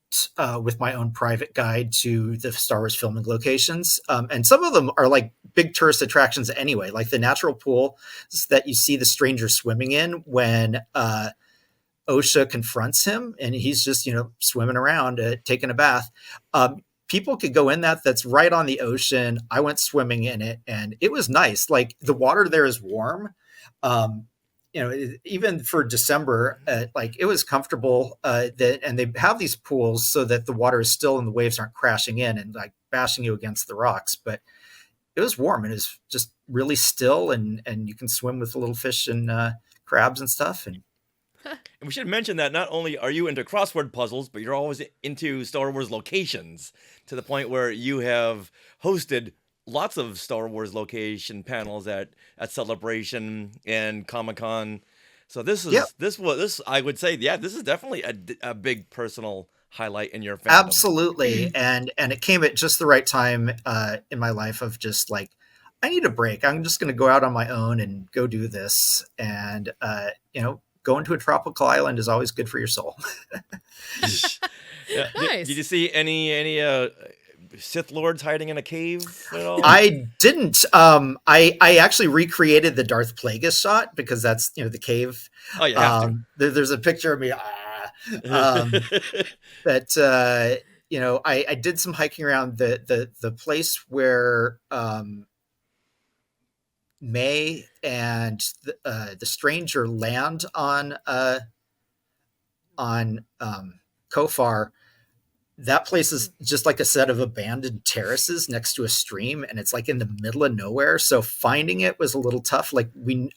S12: with my own private guide to the Star Wars filming locations, and some of them are like big tourist attractions anyway, like the natural pool that you see the stranger swimming in when Osha confronts him, and he's just, swimming around, taking a bath. People could go in that's right on the ocean. I went swimming in it, and it was nice. Like the water there is warm. Even for December, like it was comfortable. And they have these pools so that the water is still and the waves aren't crashing in and like bashing you against the rocks. But it was warm. It was just really still, and you can swim with the little fish and crabs and stuff. And
S1: we should mention that not only are you into crossword puzzles, but you're always into Star Wars locations, to the point where you have hosted lots of Star Wars location panels at Celebration and Comic-Con. So this I would say, yeah, this is definitely a big personal highlight in your fandom.
S12: Absolutely, and it came at just the right time in my life of just like, I need a break. I'm just going to go out on my own and go do this, and going to a tropical island is always good for your soul.
S1: Yeah.
S2: Nice.
S1: Did you see any Sith Lords hiding in a cave at all?
S12: I didn't. I actually recreated the Darth Plagueis shot because that's the cave.
S1: Oh, you have to.
S12: There's a picture of me. But I did some hiking around the place where May and the stranger land on Kofar. That place is just like a set of abandoned terraces next to a stream, and it's like in the middle of nowhere. So finding it was a little tough. Like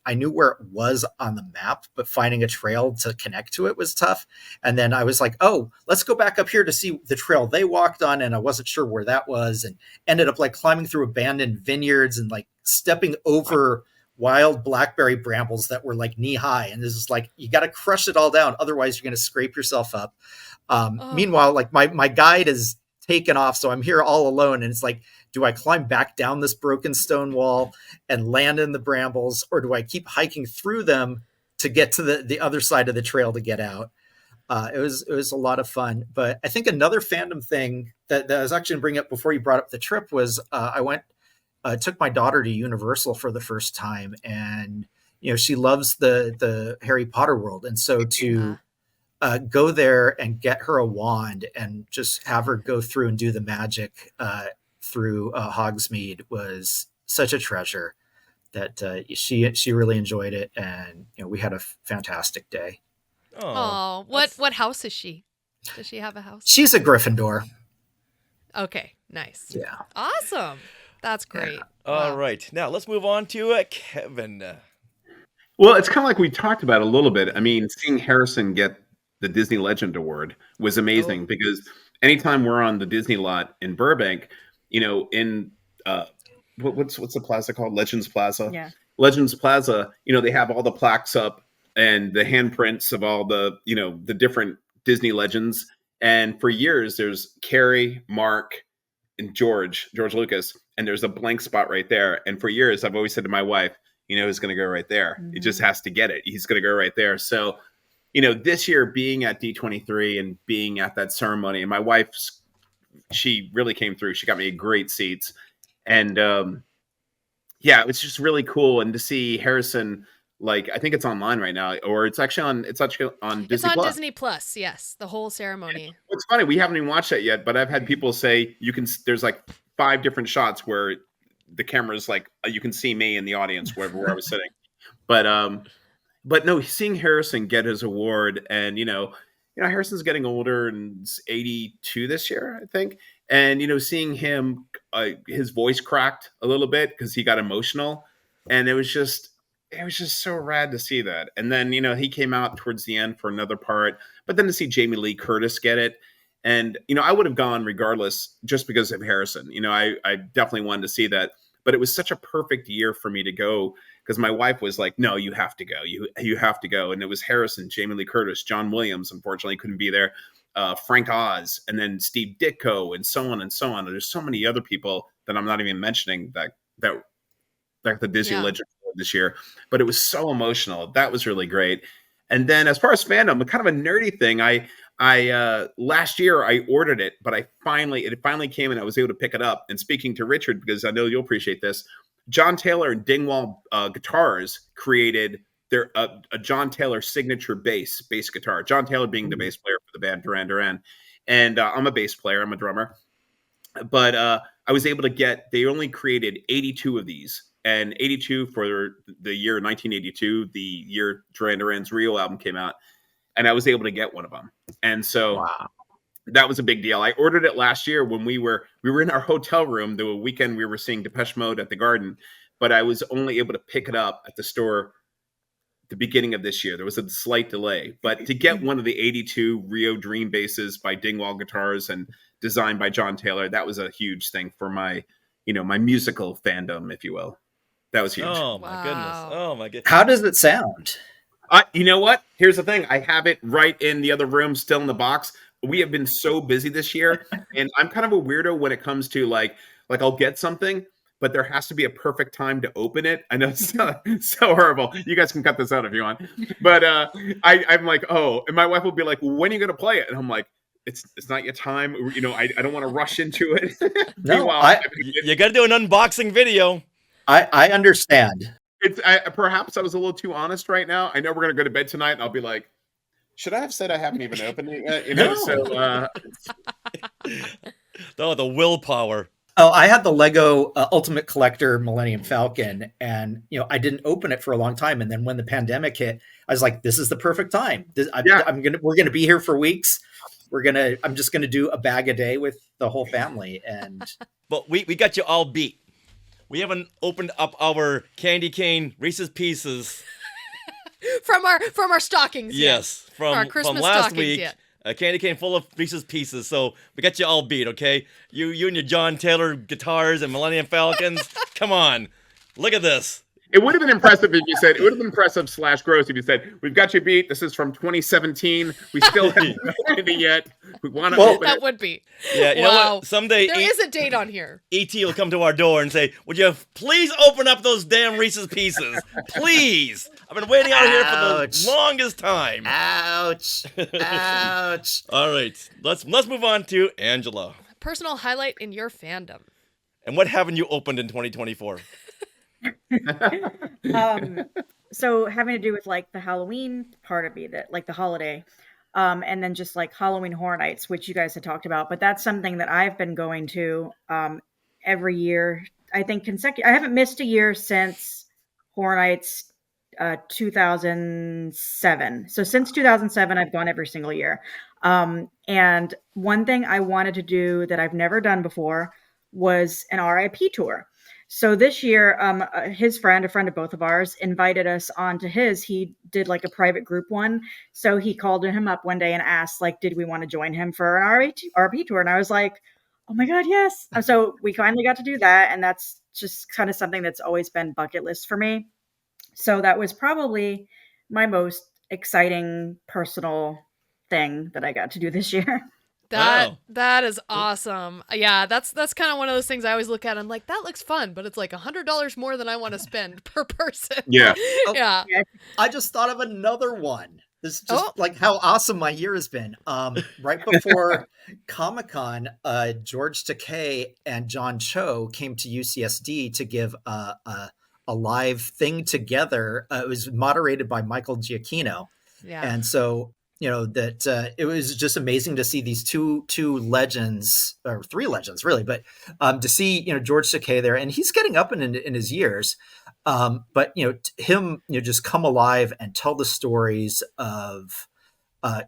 S12: I knew where it was on the map, but finding a trail to connect to it was tough. And then I was like, oh, let's go back up here to see the trail they walked on. And I wasn't sure where that was, and ended up like climbing through abandoned vineyards and like stepping over wild blackberry brambles that were like knee high. And this is like, you got to crush it all down. Otherwise you're going to scrape yourself up. Meanwhile, like my guide is taken off, so I'm here all alone, and it's like, do I climb back down this broken stone wall and land in the brambles, or do I keep hiking through them to get to the other side of the trail to get out? It was a lot of fun. But I think another fandom thing that I was actually going to bring up before you brought up the trip was I took my daughter to Universal for the first time, and she loves the Harry Potter world, and so to go there and get her a wand and just have her go through and do the magic through Hogsmeade was such a treasure that she really enjoyed it, and we had a fantastic day.
S2: Oh, what house is she? Does she have a house?
S12: She's a Gryffindor.
S2: Okay, nice.
S12: Yeah.
S2: Awesome. That's great.
S1: Yeah. All right, now let's move on to Kevin.
S13: Well, it's kind of like we talked about a little bit. I mean, seeing Harrison get the Disney Legend Award was amazing because anytime we're on the Disney lot in Burbank, in what's the plaza called? Legends Plaza.
S14: Yeah.
S13: Legends Plaza, they have all the plaques up and the handprints of all the, the different Disney legends. And for years, there's Carrie, Mark, and George Lucas, and there's a blank spot right there. And for years, I've always said to my wife, who's going to go right there? Mm-hmm. He just has to get it. He's going to go right there. So, this year being at D23 and being at that ceremony, and my wife, she really came through. She got me great seats. And it was just really cool. And to see Harrison, like, I think it's online right now, or it's actually on Disney Plus.
S2: It's on Disney Plus, yes, the whole ceremony.
S13: It's funny, we haven't even watched that yet, but I've had people say there's like 5 different shots where the camera's like, you can see me in the audience where I was sitting. But no, seeing Harrison get his award, and Harrison's getting older and he's 82 this year, I think. And seeing him, his voice cracked a little bit because he got emotional, and it was just so rad to see that. And then he came out towards the end for another part, but then to see Jamie Lee Curtis get it, and I would have gone regardless just because of Harrison. I definitely wanted to see that, but it was such a perfect year for me to go. Because my wife was like, no, you have to go. You have to go. And it was Harrison, Jamie Lee Curtis, John Williams, unfortunately, couldn't be there. Frank Oz, and then Steve Ditko, and so on and so on. And there's so many other people that I'm not even mentioning that the Disney Legend this year. But it was so emotional. That was really great. And then as far as fandom, kind of a nerdy thing, I last year I ordered it, but it finally came and I was able to pick it up. And speaking to Richard, because I know you'll appreciate this, John Taylor and Dingwall Guitars created a John Taylor signature bass guitar. John Taylor being the bass player for the band Duran Duran, and I'm a bass player. I'm a drummer, but I was able to they only created 82 of these, and 82 for the year 1982, the year Duran Duran's Rio album came out, and I was able to get one of them, and so. Wow. That was a big deal. I ordered it last year when we were in our hotel room the weekend we were seeing Depeche Mode at the Garden, but I was only able to pick it up at the store the beginning of this year. There was a slight delay, but to get one of the 82 Rio Dream basses by Dingwall Guitars and designed by John Taylor, that was a huge thing for my my musical fandom, if you will. That was huge.
S1: Oh my goodness. Oh my goodness.
S12: How does it sound?
S13: You know what? Here's the thing. I have it right in the other room, still in the box. We have been so busy this year, and I'm kind of a weirdo when it comes to like I'll get something, but there has to be a perfect time to open it. I know it's so horrible. You guys can cut this out if you want. But I'm like, oh, and my wife will be like, well, when are you going to play it? And I'm like, it's not your time. I don't want to rush into it.
S12: No,
S1: you got to do an unboxing video.
S12: I understand.
S13: Perhaps I was a little too honest right now. I know we're going to go to bed tonight, and I'll be like, should I have said I haven't even opened it yet?
S12: No.
S13: So
S1: the willpower.
S12: Oh, I had the Lego Ultimate Collector Millennium Falcon, and I didn't open it for a long time. And then when the pandemic hit, I was like, "This is the perfect time. We're gonna be here for weeks. I'm just gonna do a bag a day with the whole family." And
S1: but we got you all beat. We haven't opened up our candy cane Reese's Pieces
S2: from our stockings.
S1: Yes,
S2: from our Christmas
S1: last
S2: stockings,
S1: week.
S2: Yeah.
S1: A candy cane full of Reese's Pieces. So we got you all beat, okay? You and your John Taylor guitars and Millennium Falcons. Come on, look at this.
S13: It would have been impressive if you said, it would have been impressive / gross if you said, we've got you beat. This is from 2017. We still haven't opened it yet. We want to open
S2: that
S13: it.
S2: would be.
S1: Yeah, you know what? Someday
S2: there is a date on here.
S1: E.T. will come to our door and say, would you please open up those damn Reese's Pieces? Please. I've been waiting out here for the longest time.
S12: Ouch. Ouch.
S1: All right. Let's move on to Angela.
S2: Personal highlight in your fandom.
S1: And what haven't you opened in 2024?
S14: So having to do with like the Halloween part of me, that like the holiday, and then just like Halloween Horror Nights, which you guys had talked about, but that's something that I've been going to every year. I think I haven't missed a year since Horror Nights 2007. So since 2007, I've gone every single year. And one thing I wanted to do that I've never done before was an RIP tour. So this year, his friend, a friend of both of ours, invited us onto his. He did like a private group one. So he called him up one day and asked, like, did we want to join him for an RP tour? And I was like, oh my God, yes. So we finally got to do that. And that's just kind of something that's always been bucket list for me. So that was probably my most exciting personal thing that I got to do this year.
S2: That is awesome. Yeah, that's kind of one of those things I always look at. I'm like, that looks fun, but it's like $100 more than I want to spend per person.
S13: Yeah.
S2: Yeah.
S12: I just thought of another one. This is just like how awesome my year has been. Right before Comic-Con, George Takei and John Cho came to UCSD to give a live thing together. It was moderated by Michael Giacchino.
S2: Yeah.
S12: And so that it was just amazing to see these two legends, or three legends really, but to see George Takei there, and he's getting up in his years, but him just come alive and tell the stories of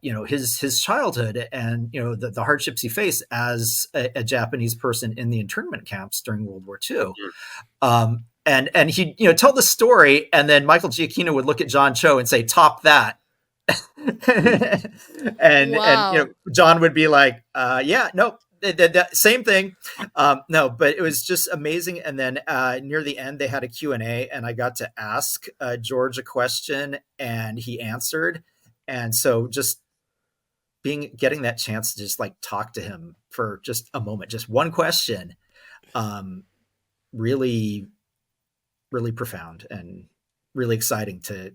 S12: his childhood and the hardships he faced as a Japanese person in the internment camps during World War II. And he tell the story, and then Michael Giacchino would look at John Cho and say, "Top that." and John would be like, yeah, no, same thing. No, but it was just amazing. And then near the end, they had a Q&A, and I got to ask George a question, and he answered. And so just getting that chance to just like talk to him for just a moment, just one question, really, really profound and really exciting to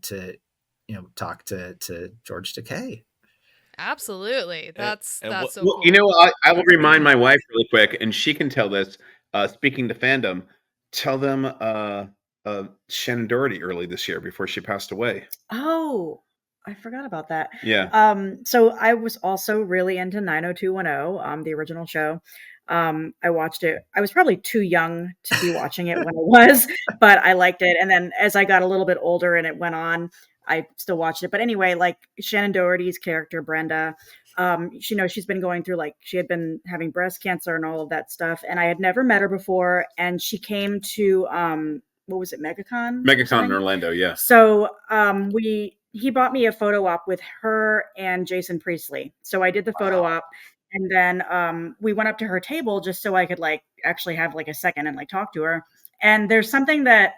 S12: talk to George Takei.
S2: Absolutely. That's so
S13: well,
S2: cool.
S13: I will remind my wife really quick, and she can tell this, speaking to fandom, tell them Shannon Doherty early this year before she passed away.
S14: Oh, I forgot about that.
S13: Yeah.
S14: So I was also really into 90210, the original show. I watched it. I was probably too young to be watching it when it was, but I liked it. And then as I got a little bit older and it went on, I still watched it. But anyway, like Shannon Doherty's character, Brenda, she's been going through, like, she had been having breast cancer and all of that stuff. And I had never met her before. And she came to, what was it? MegaCon?
S13: MegaCon in Orlando. Yeah.
S14: So, he bought me a photo op with her and Jason Priestley. So I did the photo op, And then we went up to her table just so I could like actually have like a second and like talk to her. And there's something that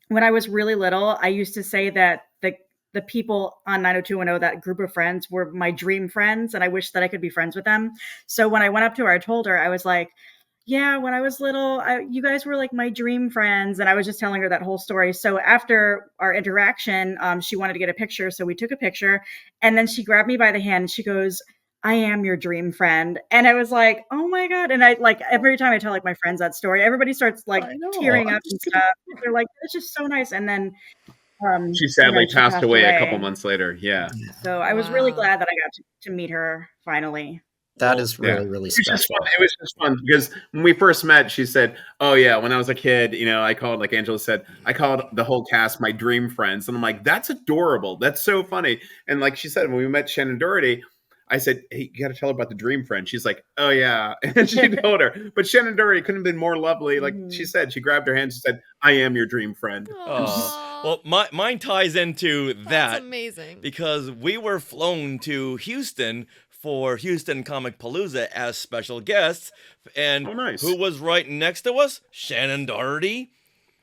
S14: when I was really little, I used to say that the people on 90210, that group of friends, were my dream friends, and I wish that I could be friends with them. So when I went up to her, I told her, I was like, yeah, when I was little, you guys were like my dream friends. And I was just telling her that whole story. So after our interaction, she wanted to get a picture. So we took a picture, and then she grabbed me by the hand and she goes, I am your dream friend. And I was like, oh my God. And I like, every time I tell like my friends that story, everybody starts like tearing up and stuff. They're like, it's just so nice. And then
S13: she sadly passed away a couple months later. Yeah.
S14: So I was really glad that I got to meet her finally.
S12: That is really special.
S13: It was just fun because when we first met, she said, oh yeah, when I was a kid, you know, I called, like Angela said, I called the whole cast my dream friends. And I'm like, that's adorable. That's so funny. And like she said, when we met Shannon Doherty, I said, hey, you got to tell her about the dream friend. She's like, oh yeah. And she told her, but Shannon Doherty couldn't have been more lovely. Like she said, she grabbed her hand. She said, I am your dream friend.
S1: Well, mine ties into that.
S2: That's amazing.
S1: Because we were flown to Houston for Houston Comic Palooza as special guests. And who was right next to us? Shannon Doherty.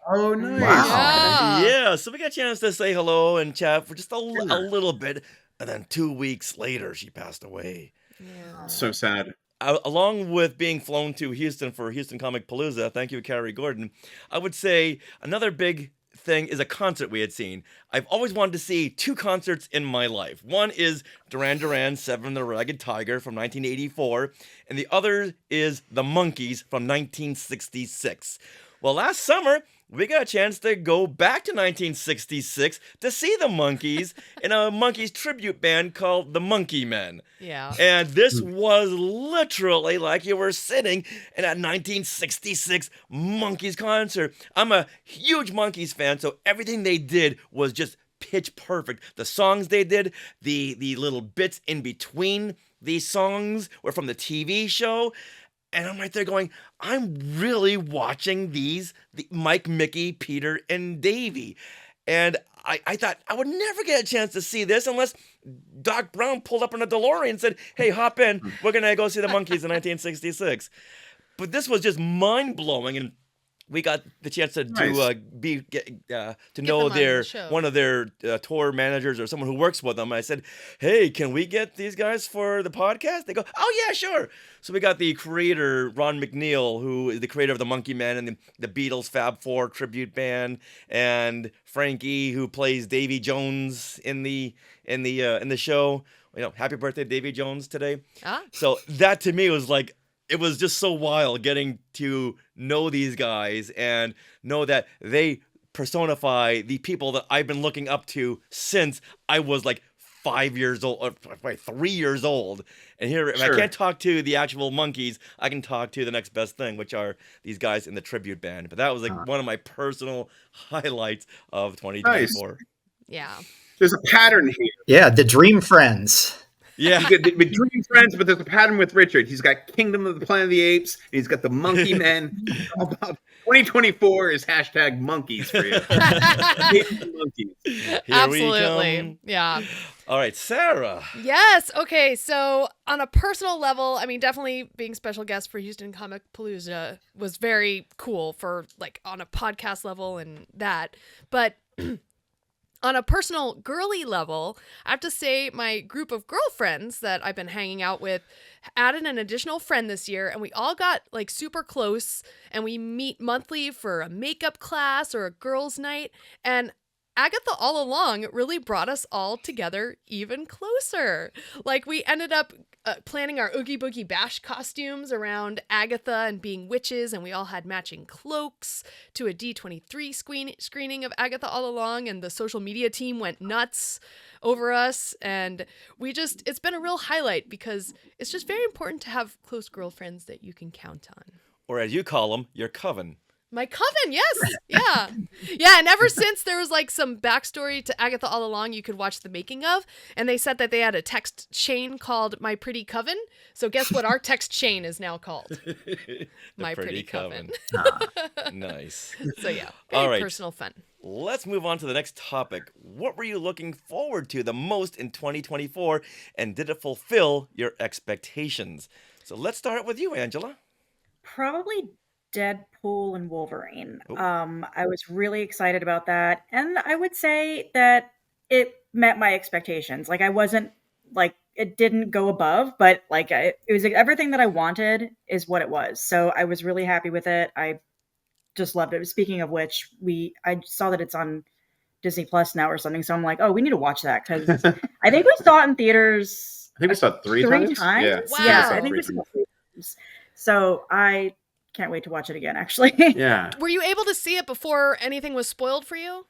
S13: Oh, nice.
S1: Wow. Yeah, so we got a chance to say hello and chat for just a little bit. And then 2 weeks later, she passed away.
S2: Yeah.
S13: So sad.
S1: Along with being flown to Houston for Houston Comic Palooza, thank you, Carrie Gordon, I would say another big thing is a concert we had seen. I've always wanted to see 2 concerts in my life. One is Duran Duran, Seven the Ragged Tiger from 1984, and the other is The Monkees from 1966. Well, last summer, we got a chance to go back to 1966 to see the Monkees in a Monkees tribute band called the Monkey Men.
S2: Yeah.
S1: And this was literally like you were sitting in a 1966 Monkees concert. I'm a huge Monkees fan, so everything they did was just pitch perfect. The songs they did, the little bits in between these songs were from the TV show. And I'm right there going, I'm really watching the Mike, Mickey, Peter, and Davey. And I thought I would never get a chance to see this unless Doc Brown pulled up in a DeLorean and said, hey, hop in. We're going to go see the Monkees in 1966. But this was just mind-blowing. And we got the chance to know one of their tour managers or someone who works with them. I said, hey, can we get these guys for the podcast? They go, oh yeah, sure. So we got the creator, Ron McNeil, who is the creator of the Monkey Men and the Beatles Fab Four tribute band, and Frankie, who plays Davy Jones in the show. You know, happy birthday, Davy Jones, today. So that to me was like, it was just so wild getting to know these guys and know that they personify the people that I've been looking up to since I was like 5 years old, or 3 years old. And here, if I can't talk to the actual Monkees, I can talk to the next best thing, which are these guys in the tribute band. But that was like one of my personal highlights of 2024.
S2: Nice. Yeah.
S13: There's a pattern here.
S12: Yeah, the Dream Friends.
S1: Yeah.
S13: You get the Dream Friends, but there's a pattern with Richard. He's got Kingdom of the Planet of the Apes, and he's got the Monkey Men. 2024 is hashtag monkeys for you.
S1: Here
S2: Absolutely.
S1: we come.
S2: Yeah.
S1: All right, Sarah.
S2: Yes. Okay. So on a personal level, I mean, definitely being special guest for Houston Comic Palooza was very cool for like on a podcast level and that. But on a personal girly level, I have to say my group of girlfriends that I've been hanging out with added an additional friend this year, and we all got like super close, and we meet monthly for a makeup class or a girls' night, and Agatha all along really brought us all together even closer. Like we ended up planning our Oogie Boogie Bash costumes around Agatha and being witches, and we all had matching cloaks to a D23 screening of Agatha all along, and the social media team went nuts over us, and it's been a real highlight because it's just very important to have close girlfriends that you can count on.
S1: Or as you call them, your coven.
S2: My coven, yes. Yeah. Yeah, and ever since there was like some backstory to Agatha all along you could watch the making of, and they said that they had a text chain called My Pretty Coven. So guess what our text chain is now called? My Pretty Coven.
S1: Nice.
S2: So yeah, very
S1: all right.
S2: personal fun.
S1: Let's move on to the next topic. What were you looking forward to the most in 2024, and did it fulfill your expectations? So let's start with you, Angela.
S14: Probably Deadpool and Wolverine. I was really excited about that, and I would say that it met my expectations. Like I wasn't like it didn't go above, but like it was like, everything that I wanted is what it was. So I was really happy with it. I just loved it. Speaking of which, I saw that it's on Disney Plus now or something. So I'm like, oh, we need to watch that because I think we saw it in theaters.
S13: I think we saw it three times.
S14: Yeah,
S2: Wow.
S14: yeah, I think we saw it 3 times. So I can't wait to watch it again. Actually,
S13: Yeah.
S2: Were you able to see it before anything was spoiled for you?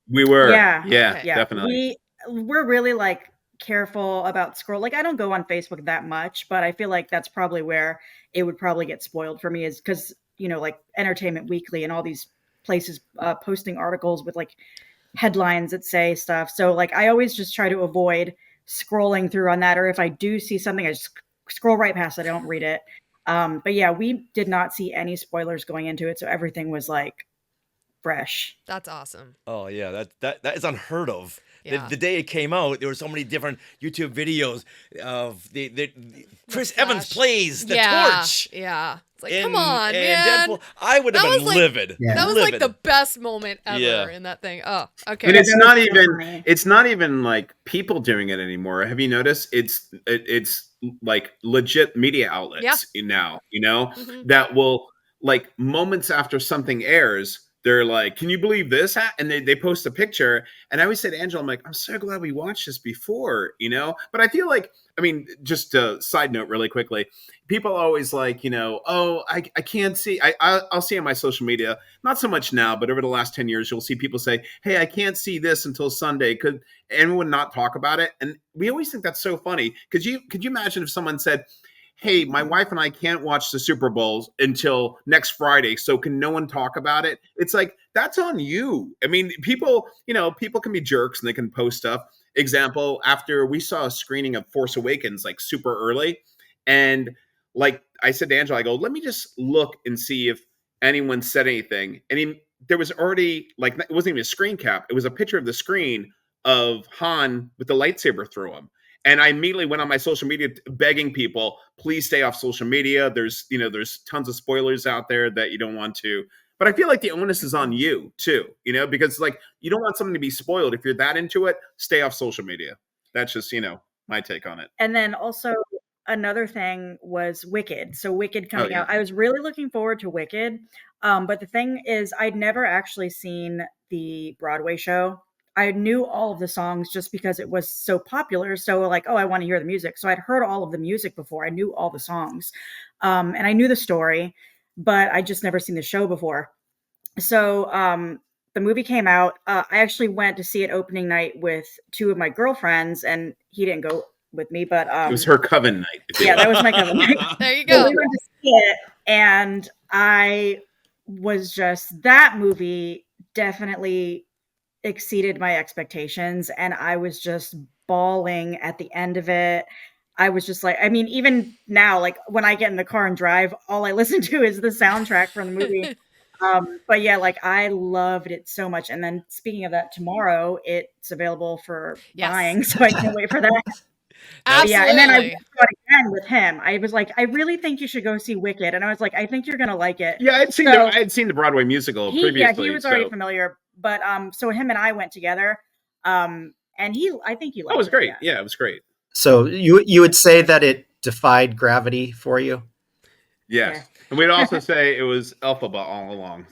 S13: We were.
S14: Yeah.
S13: Yeah,
S2: Okay.
S13: definitely.
S14: We're really like careful about scroll. Like I don't go on Facebook that much, but I feel like that's probably where it would probably get spoiled for me is because, you know, like Entertainment Weekly and all these places posting articles with like headlines that say stuff. So like I always just try to avoid scrolling through on that. Or if I do see something, I just scroll right past it. I don't read it. But yeah, we did not see any spoilers going into it. So everything was like fresh.
S2: That's awesome.
S1: Oh yeah, that is unheard of.
S2: Yeah.
S1: The day it came out, there were so many different YouTube videos of the Chris Evans plays the torch.
S2: Yeah. It's like,
S1: in-
S2: come on,
S1: in
S2: man.
S1: Deadpool. I would have
S2: That
S1: been
S2: was like-
S1: livid.
S2: That was like
S1: Livid.
S2: the best moment ever
S1: Yeah.
S2: in that thing. Oh, okay.
S13: And it's not even like people doing it anymore. Have you noticed? It's like legit media outlets now, you know, that will like moments after something airs, they're like, can you believe this? And they post a picture. And I always say to Angela, I'm like, I'm so glad we watched this before, you know? But I feel like, I mean, just a side note really quickly, people always like, you know, oh, I can't see. I'll see on my social media, not so much now, but over the last 10 years, you'll see people say, hey, I can't see this until Sunday. Could anyone not talk about it? And we always think that's so funny. Could you imagine if someone said, hey, my wife and I can't watch the Super Bowls until next Friday, so can no one talk about it? It's like, that's on you. I mean, people can be jerks and they can post stuff. Example, after we saw a screening of Force Awakens, like super early, and like I said to Angela, I go, let me just look and see if anyone said anything. And there was already, like, it wasn't even a screen cap. It was a picture of the screen of Han with the lightsaber through him. And I immediately went on my social media begging people, please stay off social media. There's tons of spoilers out there that you don't want to. But I feel like the onus is on you too, you know, because like you don't want someone to be spoiled. If you're that into it, stay off social media. That's just, you know, my take on it.
S14: And then also another thing was Wicked. So Wicked coming
S13: yeah.
S14: out. I was really looking forward to Wicked. But the thing is, I'd never actually seen the Broadway show. I knew all of the songs just because it was so popular. So like, oh, I want to hear the music. So I'd heard all of the music before. I knew all the songs. And I knew the story, but I just never seen the show before. So the movie came out. I actually went to see it opening night with 2 of my girlfriends, and he didn't go with me, but
S13: it was her coven night.
S14: Yeah, that was my coven night.
S2: There you go.
S14: So we went to see it, and I was just, that movie definitely exceeded my expectations, and I was just bawling at the end of it. I was just like, I mean, even now, like when I get in the car and drive, all I listen to is the soundtrack from the movie. But yeah, like I loved it so much. And then speaking of that, tomorrow it's available for buying, so I can't wait for that.
S2: Absolutely.
S14: Yeah, and then I saw it again with him. I was like, I really think you should go see Wicked, and I was like, I think you're gonna like it.
S13: Yeah, I had seen the Broadway musical previously.
S14: Yeah, he was already familiar, but so him and I went together, and I think he liked it.
S13: It was great. Yeah, it was great.
S12: So you would say that it defied gravity for you?
S13: Yes. And we'd also say it was Elphaba all along.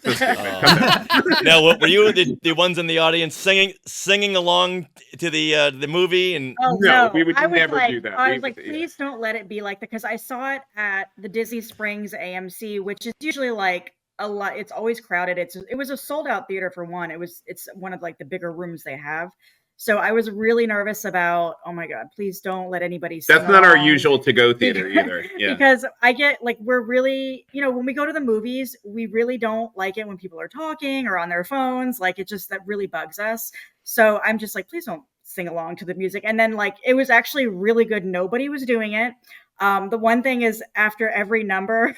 S1: Now, were you the ones in the audience singing along to the movie? And
S14: No,
S13: we would never
S14: like,
S13: do that.
S14: I was like, please don't let it be like that, because I saw it at the Disney Springs AMC, which is usually like a lot. It's always crowded. It was a sold out theater for one. It's one of like the bigger rooms they have. So I was really nervous about, oh my God, please don't let anybody sing
S13: That's not our
S14: along.
S13: usual to-go theater either. Yeah.
S14: Because I get like, we're really, when we go to the movies, we really don't like it when people are talking or on their phones. Like it just, that really bugs us. So I'm just like, please don't sing along to the music. And then like, it was actually really good. Nobody was doing it. The one thing is, after every number,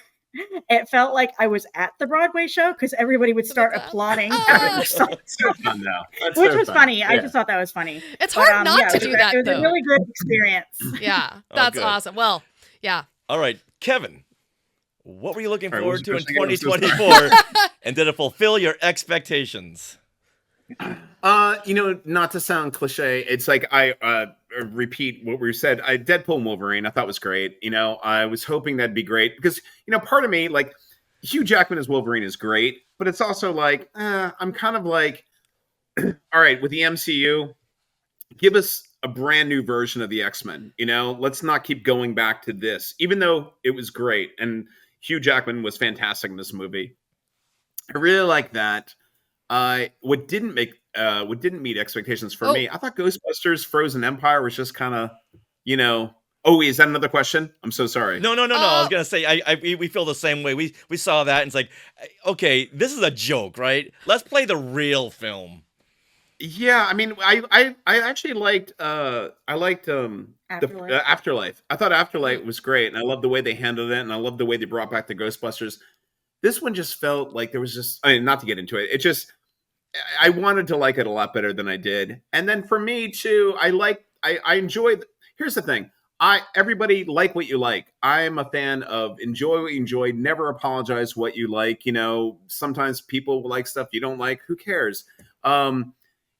S14: it felt like I was at the Broadway show, because everybody would start applauding. Which was funny. I just thought that was funny.
S2: It's hard not to do that,
S14: It was
S2: though.
S14: a really good experience.
S2: Yeah, that's
S1: good.
S2: awesome. Well, yeah.
S1: All right, Kevin, what were you looking
S13: All right, what
S1: forward
S13: was
S1: to
S13: the
S1: in
S13: question again? I'm so
S1: 2024? And did it fulfill your expectations?
S13: Not to sound cliche, it's like I repeat what we said. Deadpool and Wolverine, I thought was great. I was hoping that'd be great because part of me, like, Hugh Jackman as Wolverine is great, but it's also like I'm kind of like, all right, with the MCU, give us a brand new version of the X-Men. Let's not keep going back to this, even though it was great and Hugh Jackman was fantastic in this movie. I really like that. What didn't meet expectations for me, I thought Ghostbusters Frozen Empire was just kind of, Oh, is that another question? I'm so sorry.
S1: No. I was gonna say we feel the same way. We saw that and it's like, okay, this is a joke, right? Let's play the real film.
S13: Yeah, I mean, I actually liked
S14: Afterlife.
S13: the Afterlife. I thought Afterlife was great, and I love the way they handled it, and I love the way they brought back the Ghostbusters. This one just felt like there was just, I mean, not to get into it, I wanted to like it a lot better than I did. And then for me too, I enjoyed. Here's the thing. Everybody like what you like. I'm a fan of enjoy what you enjoy. Never apologize what you like. Sometimes people like stuff you don't like. Who cares?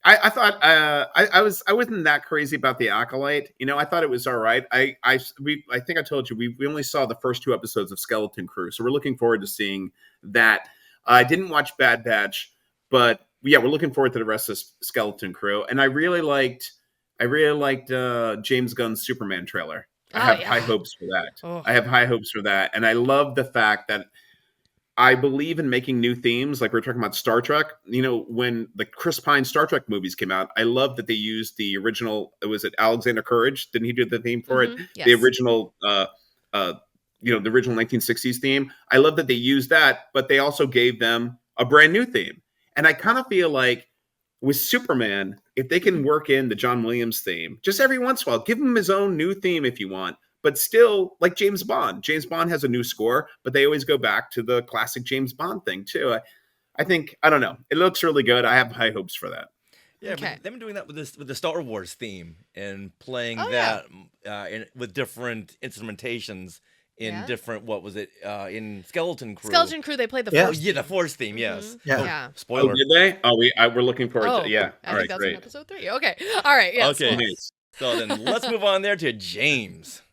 S13: I thought I wasn't that crazy about the Acolyte. I thought it was all right. I think I told you we only saw the first 2 episodes of Skeleton Crew, so we're looking forward to seeing that. I didn't watch Bad Batch, but yeah, we're looking forward to the rest of Skeleton Crew. And I really liked James Gunn's Superman trailer. I have high hopes for that.
S2: Oh.
S13: I have high hopes for that, and I love the fact that I believe in making new themes. Like we're talking about Star Trek. When the Chris Pine Star Trek movies came out, I love that they used the original. Was it Alexander Courage? Didn't he do the theme for it?
S2: Yes.
S13: The original, the original 1960s theme. I love that they used that, but they also gave them a brand new theme. And I kind of feel like with Superman, if they can work in the John Williams theme, just every once in a while, give him his own new theme if you want. But still, like James Bond. James Bond has a new score, but they always go back to the classic James Bond thing, too. I think, I don't know. It looks really good. I have high hopes for that.
S1: Yeah,
S2: Okay.
S1: but they've been doing that with the Star Wars theme and playing
S2: Oh,
S1: that with different instrumentations in
S2: Yeah.
S1: different, what was it, in Skeleton Crew.
S2: Skeleton Crew, they played the
S12: Yeah.
S1: Oh,
S2: Force.
S1: yeah, the Force theme, yes.
S12: Yeah.
S2: Yeah.
S1: Spoiler.
S13: Oh, did they? Oh, we're looking forward
S2: Oh,
S13: to yeah.
S2: I
S13: All
S2: think
S13: right,
S2: that's
S13: great.
S2: in episode 3. Okay. All right. Yes.
S1: Okay.
S2: well,
S13: Nice.
S1: So then let's move on there to James.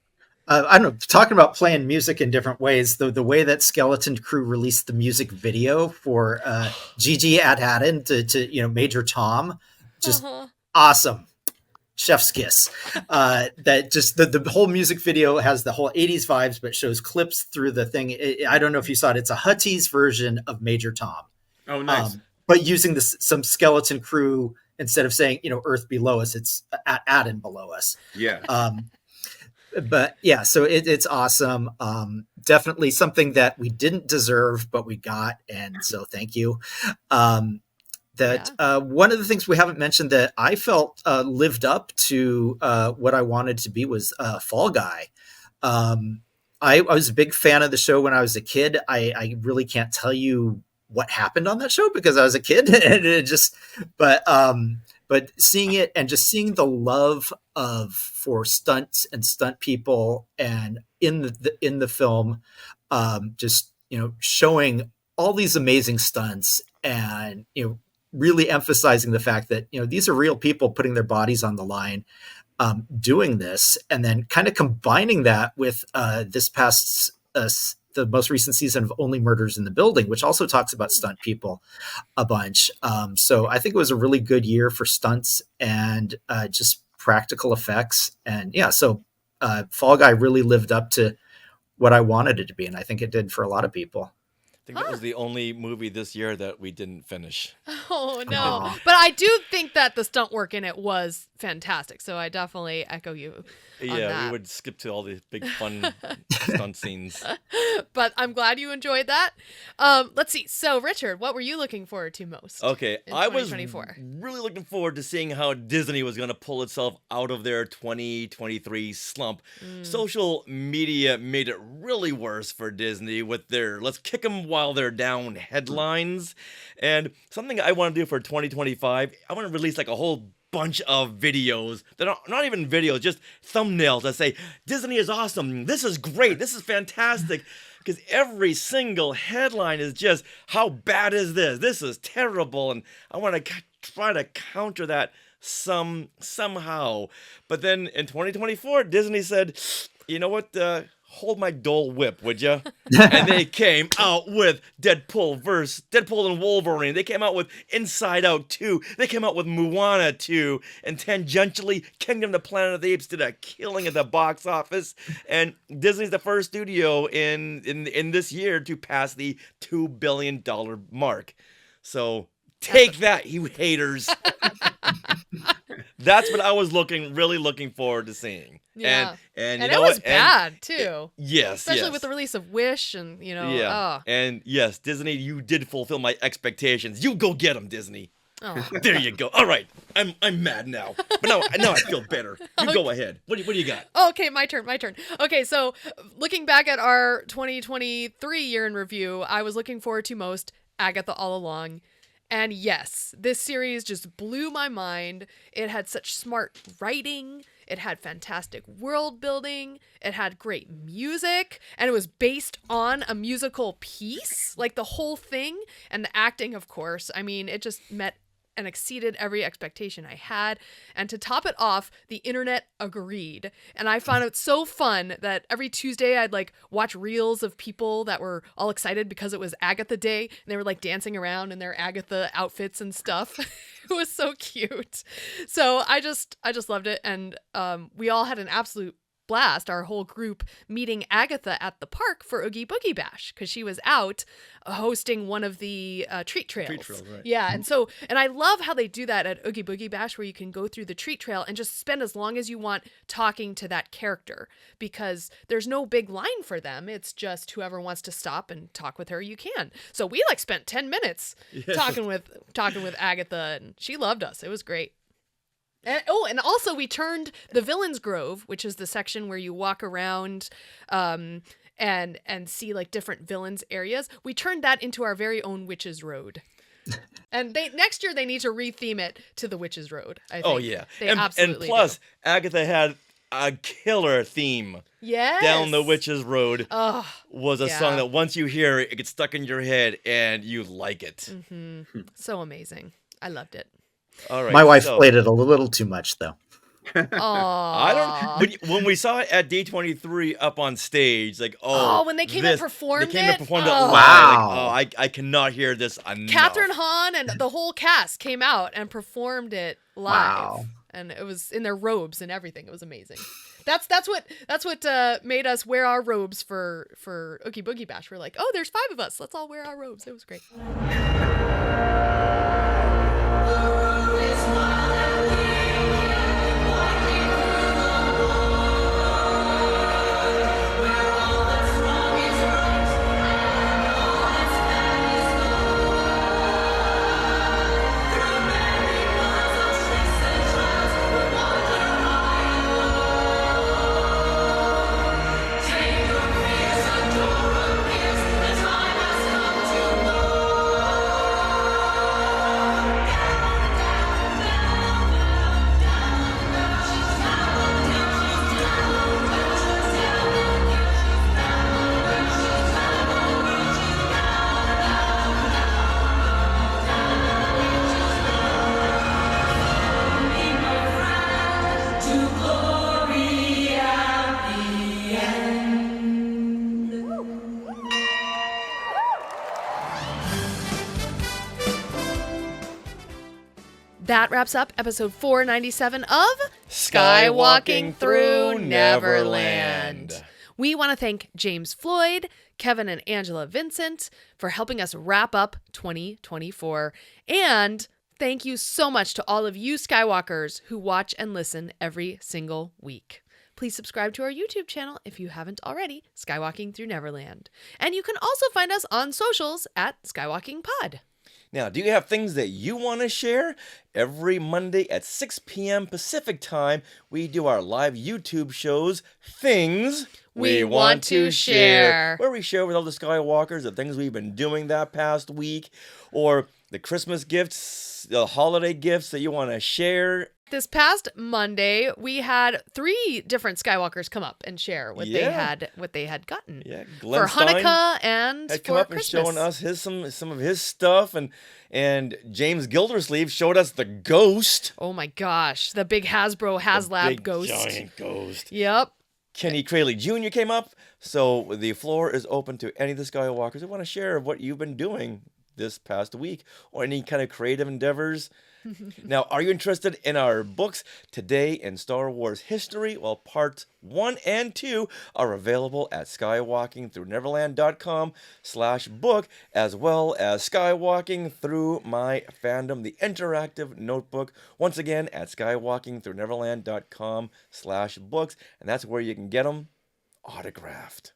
S12: I don't know. Talking about playing music in different ways, the way that Skeleton Crew released the music video for Gigi Adhaden to Major Tom, just awesome. Chef's kiss. That just the whole music video has the whole 80s vibes, but shows clips through the thing. I don't know if you saw it. It's a Hutties version of Major Tom.
S13: Oh, nice.
S12: But using some Skeleton Crew instead of saying Earth below us, it's Adden below us.
S13: Yeah.
S12: But yeah, so it's awesome. Definitely something that we didn't deserve, but we got, and so thank you. One of the things we haven't mentioned that I felt lived up to what I wanted to be was Fall Guy. I was a big fan of the show when I was a kid. I really can't tell you what happened on that show because I was a kid, and it just, but seeing it and just seeing the love for stunts and stunt people, and in the film, just showing all these amazing stunts, and really emphasizing the fact that these are real people putting their bodies on the line, doing this, and then kind of combining that with this past the most recent season of Only Murders in the Building, which also talks about stunt people a bunch. So I think it was a really good year for stunts and just practical effects. And yeah, so Fall Guy really lived up to what I wanted it to be. And I think it did for a lot of people.
S1: I think that was the only movie this year that we didn't finish.
S2: Oh, no. But I do think that the stunt work in it was fantastic. So I definitely echo you. On
S1: Yeah,
S2: that.
S1: we would skip to all the big fun stunt scenes.
S2: But I'm glad you enjoyed that. Let's see. So, Richard, what were you looking forward to most?
S1: Okay,
S2: in
S1: I was
S2: 2024?
S1: really looking forward to seeing how Disney was going to pull itself out of their 2023 slump. Social media made it really worse for Disney with their "let's kick them while they're down" headlines. And something I want to do for 2025, I want to release like a whole bunch of videos that are not even videos, just thumbnails that say, Disney is awesome, this is great, this is fantastic. Because every single headline is just, how bad is this? This is terrible. And I want to try to counter that somehow. But then in 2024, Disney said, you know what? Hold my Dole Whip, would you? And they came out with Deadpool and Wolverine. They came out with Inside Out 2. They came out with Moana 2. And tangentially, Kingdom of the Planet of the Apes did a killing at the box office. And Disney's the first studio in this year to pass the $2 billion mark. So take that, you haters. That's what I was really looking forward to seeing.
S2: Yeah.
S1: And
S2: it was bad too.
S1: Yes.
S2: Especially with the release of Wish and,
S1: Yeah. And yes, Disney, you did fulfill my expectations. You go get them, Disney.
S2: Oh.
S1: There you go. All right. I'm mad now. But now I feel better. You go ahead. What do you got?
S2: Okay, my turn. Okay, so looking back at our 2023 year in review, I was looking forward to most Agatha All Along. And yes, this series just blew my mind. It had such smart writing. It had fantastic world building. It had great music. And it was based on a musical piece, like the whole thing. And the acting, of course. I mean, it just met and exceeded every expectation I had. And to top it off, the internet agreed. And I found it so fun that every Tuesday I'd watch reels of people that were all excited because it was Agatha Day, and they were dancing around in their Agatha outfits and stuff. It was so cute. So I just loved it. And we all had an absolute blast, our whole group, meeting Agatha at the park for Oogie Boogie Bash, because she was out hosting one of the treat trails.
S1: Right.
S2: Yeah, and I love how they do that at Oogie Boogie Bash, where you can go through the treat trail and just spend as long as you want talking to that character, because there's no big line for them. It's just whoever wants to stop and talk with her, you can. So we spent 10 minutes talking with Agatha, and she loved us. It was great. And also we turned the Villains Grove, which is the section where you walk around and see different villains areas. We turned that into our very own Witches Road. And next year they need to retheme it to the Witches Road, I think.
S1: Oh yeah.
S2: They absolutely
S1: and plus,
S2: do.
S1: Agatha had a killer theme.
S2: Yes.
S1: Down the Witches Road was a
S2: yeah.
S1: song that once you hear it, it gets stuck in your head and you like it.
S2: Mm-hmm. So amazing. I loved it.
S1: All right.
S12: My wife played it a little too much, though.
S1: I don't. When we saw it at D23 up on stage,
S2: when they came and performed it.
S12: Wow.
S1: I cannot hear this enough.
S2: Catherine Hahn and the whole cast came out and performed it live.
S12: Wow.
S2: And it was in their robes and everything. It was amazing. That's what made us wear our robes for Oogie Boogie Bash. We're like, oh, there's 5 of us. Let's all wear our robes. It was great. That wraps up episode 497 of Skywalking Through Neverland. We want to thank James Floyd, Kevin and Angela Vincent for helping us wrap up 2024. And thank you so much to all of you Skywalkers who watch and listen every single week. Please subscribe to our YouTube channel if you haven't already, Skywalking Through Neverland. And you can also find us on socials at Skywalking Pod.
S1: Now, do you have things that you want to share? Every Monday at 6 p.m. Pacific time, we do our live YouTube shows, Things
S2: We Want to Share,
S1: where we share with all the Skywalkers the things we've been doing that past week, or the Christmas gifts, the holiday gifts that you want to share
S2: This past Monday, we had 3 different Skywalkers come up and share what they had gotten
S1: Glenn
S2: for Hanukkah and
S1: had
S2: for
S1: come up
S2: Christmas.
S1: and showing us some of his stuff, and James Gildersleeve showed us the ghost.
S2: Oh my gosh, the big Hasbro HasLab
S1: big,
S2: ghost.
S1: Giant ghost.
S2: Yep.
S1: Kenny Crayley Jr. came up, so the floor is open to any of the Skywalkers who want to share what you've been doing this past week or any kind of creative endeavors. Now, are you interested in our books Today in Star Wars History? Well, parts 1 and 2 are available at skywalkingthrough.neverland.com/book, as well as Skywalking Through My Fandom, the interactive notebook, once again at skywalkingthrough.neverland.com/books, and that's where you can get them autographed.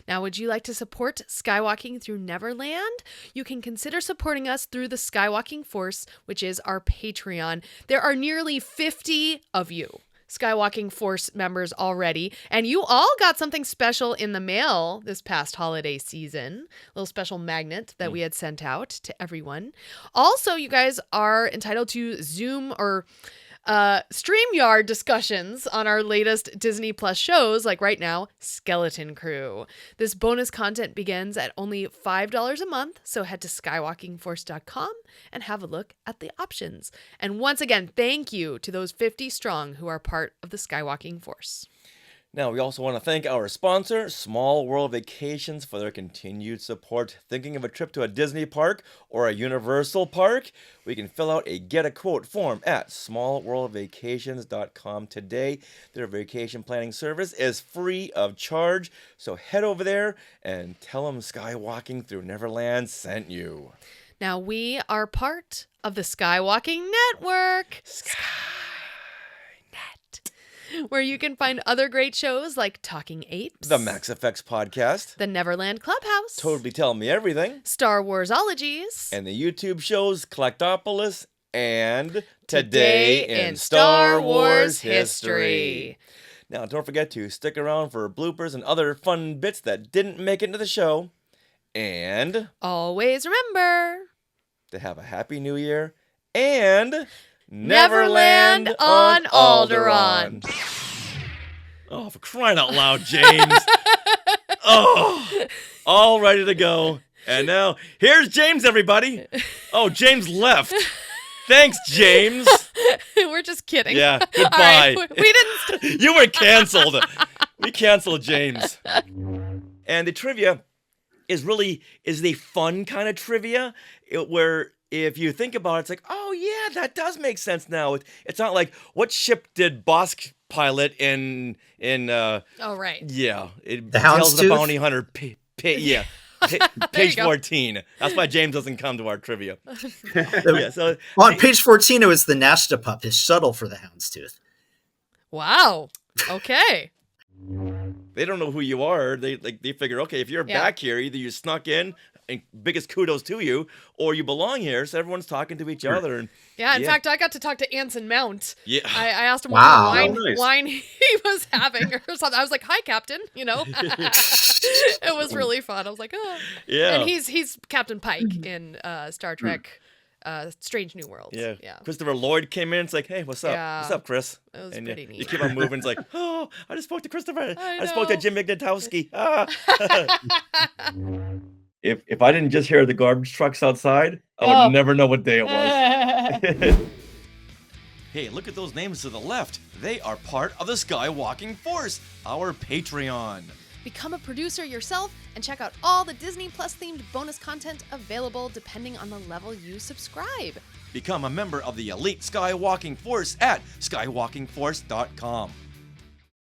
S2: Now, would you like to support Skywalking Through Neverland? You can consider supporting us through the Skywalking Force, which is our Patreon. There are nearly 50 of you Skywalking Force members already, and you all got something special in the mail this past holiday season. A little special magnet that we had sent out to everyone. Also, you guys are entitled to Zoom or StreamYard discussions on our latest Disney Plus shows, like right now, Skeleton Crew. This bonus content begins at only $5 a month, so head to skywalkingforce.com and have a look at the options. And once again, thank you to those 50 strong who are part of the Skywalking Force.
S1: Now, we also want to thank our sponsor, Small World Vacations, for their continued support. Thinking of a trip to a Disney park or a Universal park? We can fill out a Get a Quote form at smallworldvacations.com today. Their vacation planning service is free of charge, so head over there and tell them Skywalking Through Neverland sent you.
S2: Now, we are part of the Skywalking Network. Where you can find other great shows like Talking Apes,
S1: The Max Effects Podcast,
S2: The Neverland Clubhouse,
S1: Totally Tell Me Everything,
S2: Star Warsologies,
S1: and the YouTube shows Collectopolis and Today in Star Wars History. Now, don't forget to stick around for bloopers and other fun bits that didn't make it into the show. And
S2: always remember
S1: to have a Happy New Year and
S2: Neverland on Alderaan.
S1: Oh, for crying out loud, James. Oh, all ready to go. And now, here's James, everybody. Oh, James left. Thanks, James.
S2: We're just kidding.
S1: Yeah, goodbye.
S2: Right, we didn't.
S1: You were canceled. We canceled James. And the trivia is the fun kind of trivia where if you think about it, it's like, oh yeah, that does make sense now. It's not like, what ship did Bosk pilot in
S2: oh right.
S1: Yeah,
S12: the
S1: Tales of the
S12: Houndstooth?
S1: Bounty Hunter. Yeah. Page 14. That's why James doesn't come to our trivia. Yeah, so
S12: on page 14, it was the Nashta his shuttle for the Houndstooth.
S2: Wow. Okay.
S1: They don't know who you are. They figure, okay, if you're back here, either you snuck in, and biggest kudos to you, or you belong here. So everyone's talking to each other. And
S2: in fact, I got to talk to Anson Mount.
S1: Yeah,
S2: I asked him what kind of wine he was having or something. I was like, "Hi, Captain," you know. It was really fun. I was like, "Oh,
S1: yeah."
S2: And he's Captain Pike in Star Trek. Strange New Worlds.
S1: Yeah.
S2: Yeah.
S1: Christopher Lloyd came in. It's like, hey, what's up?
S2: Yeah.
S1: What's up, Chris?
S2: It was
S1: and
S2: pretty neat.
S1: You keep on moving. It's like, oh, I just spoke to Christopher.
S2: I
S1: spoke to
S2: know.
S1: Jim Ignatowski. If I didn't just hear the garbage trucks outside, I would never know what day it was. Hey, look at those names to the left. They are part of the Skywalking Force, our Patreon.
S2: Become a producer yourself and check out all the Disney Plus themed bonus content available depending on the level you subscribe.
S1: Become a member of the elite Skywalking Force at skywalkingforce.com.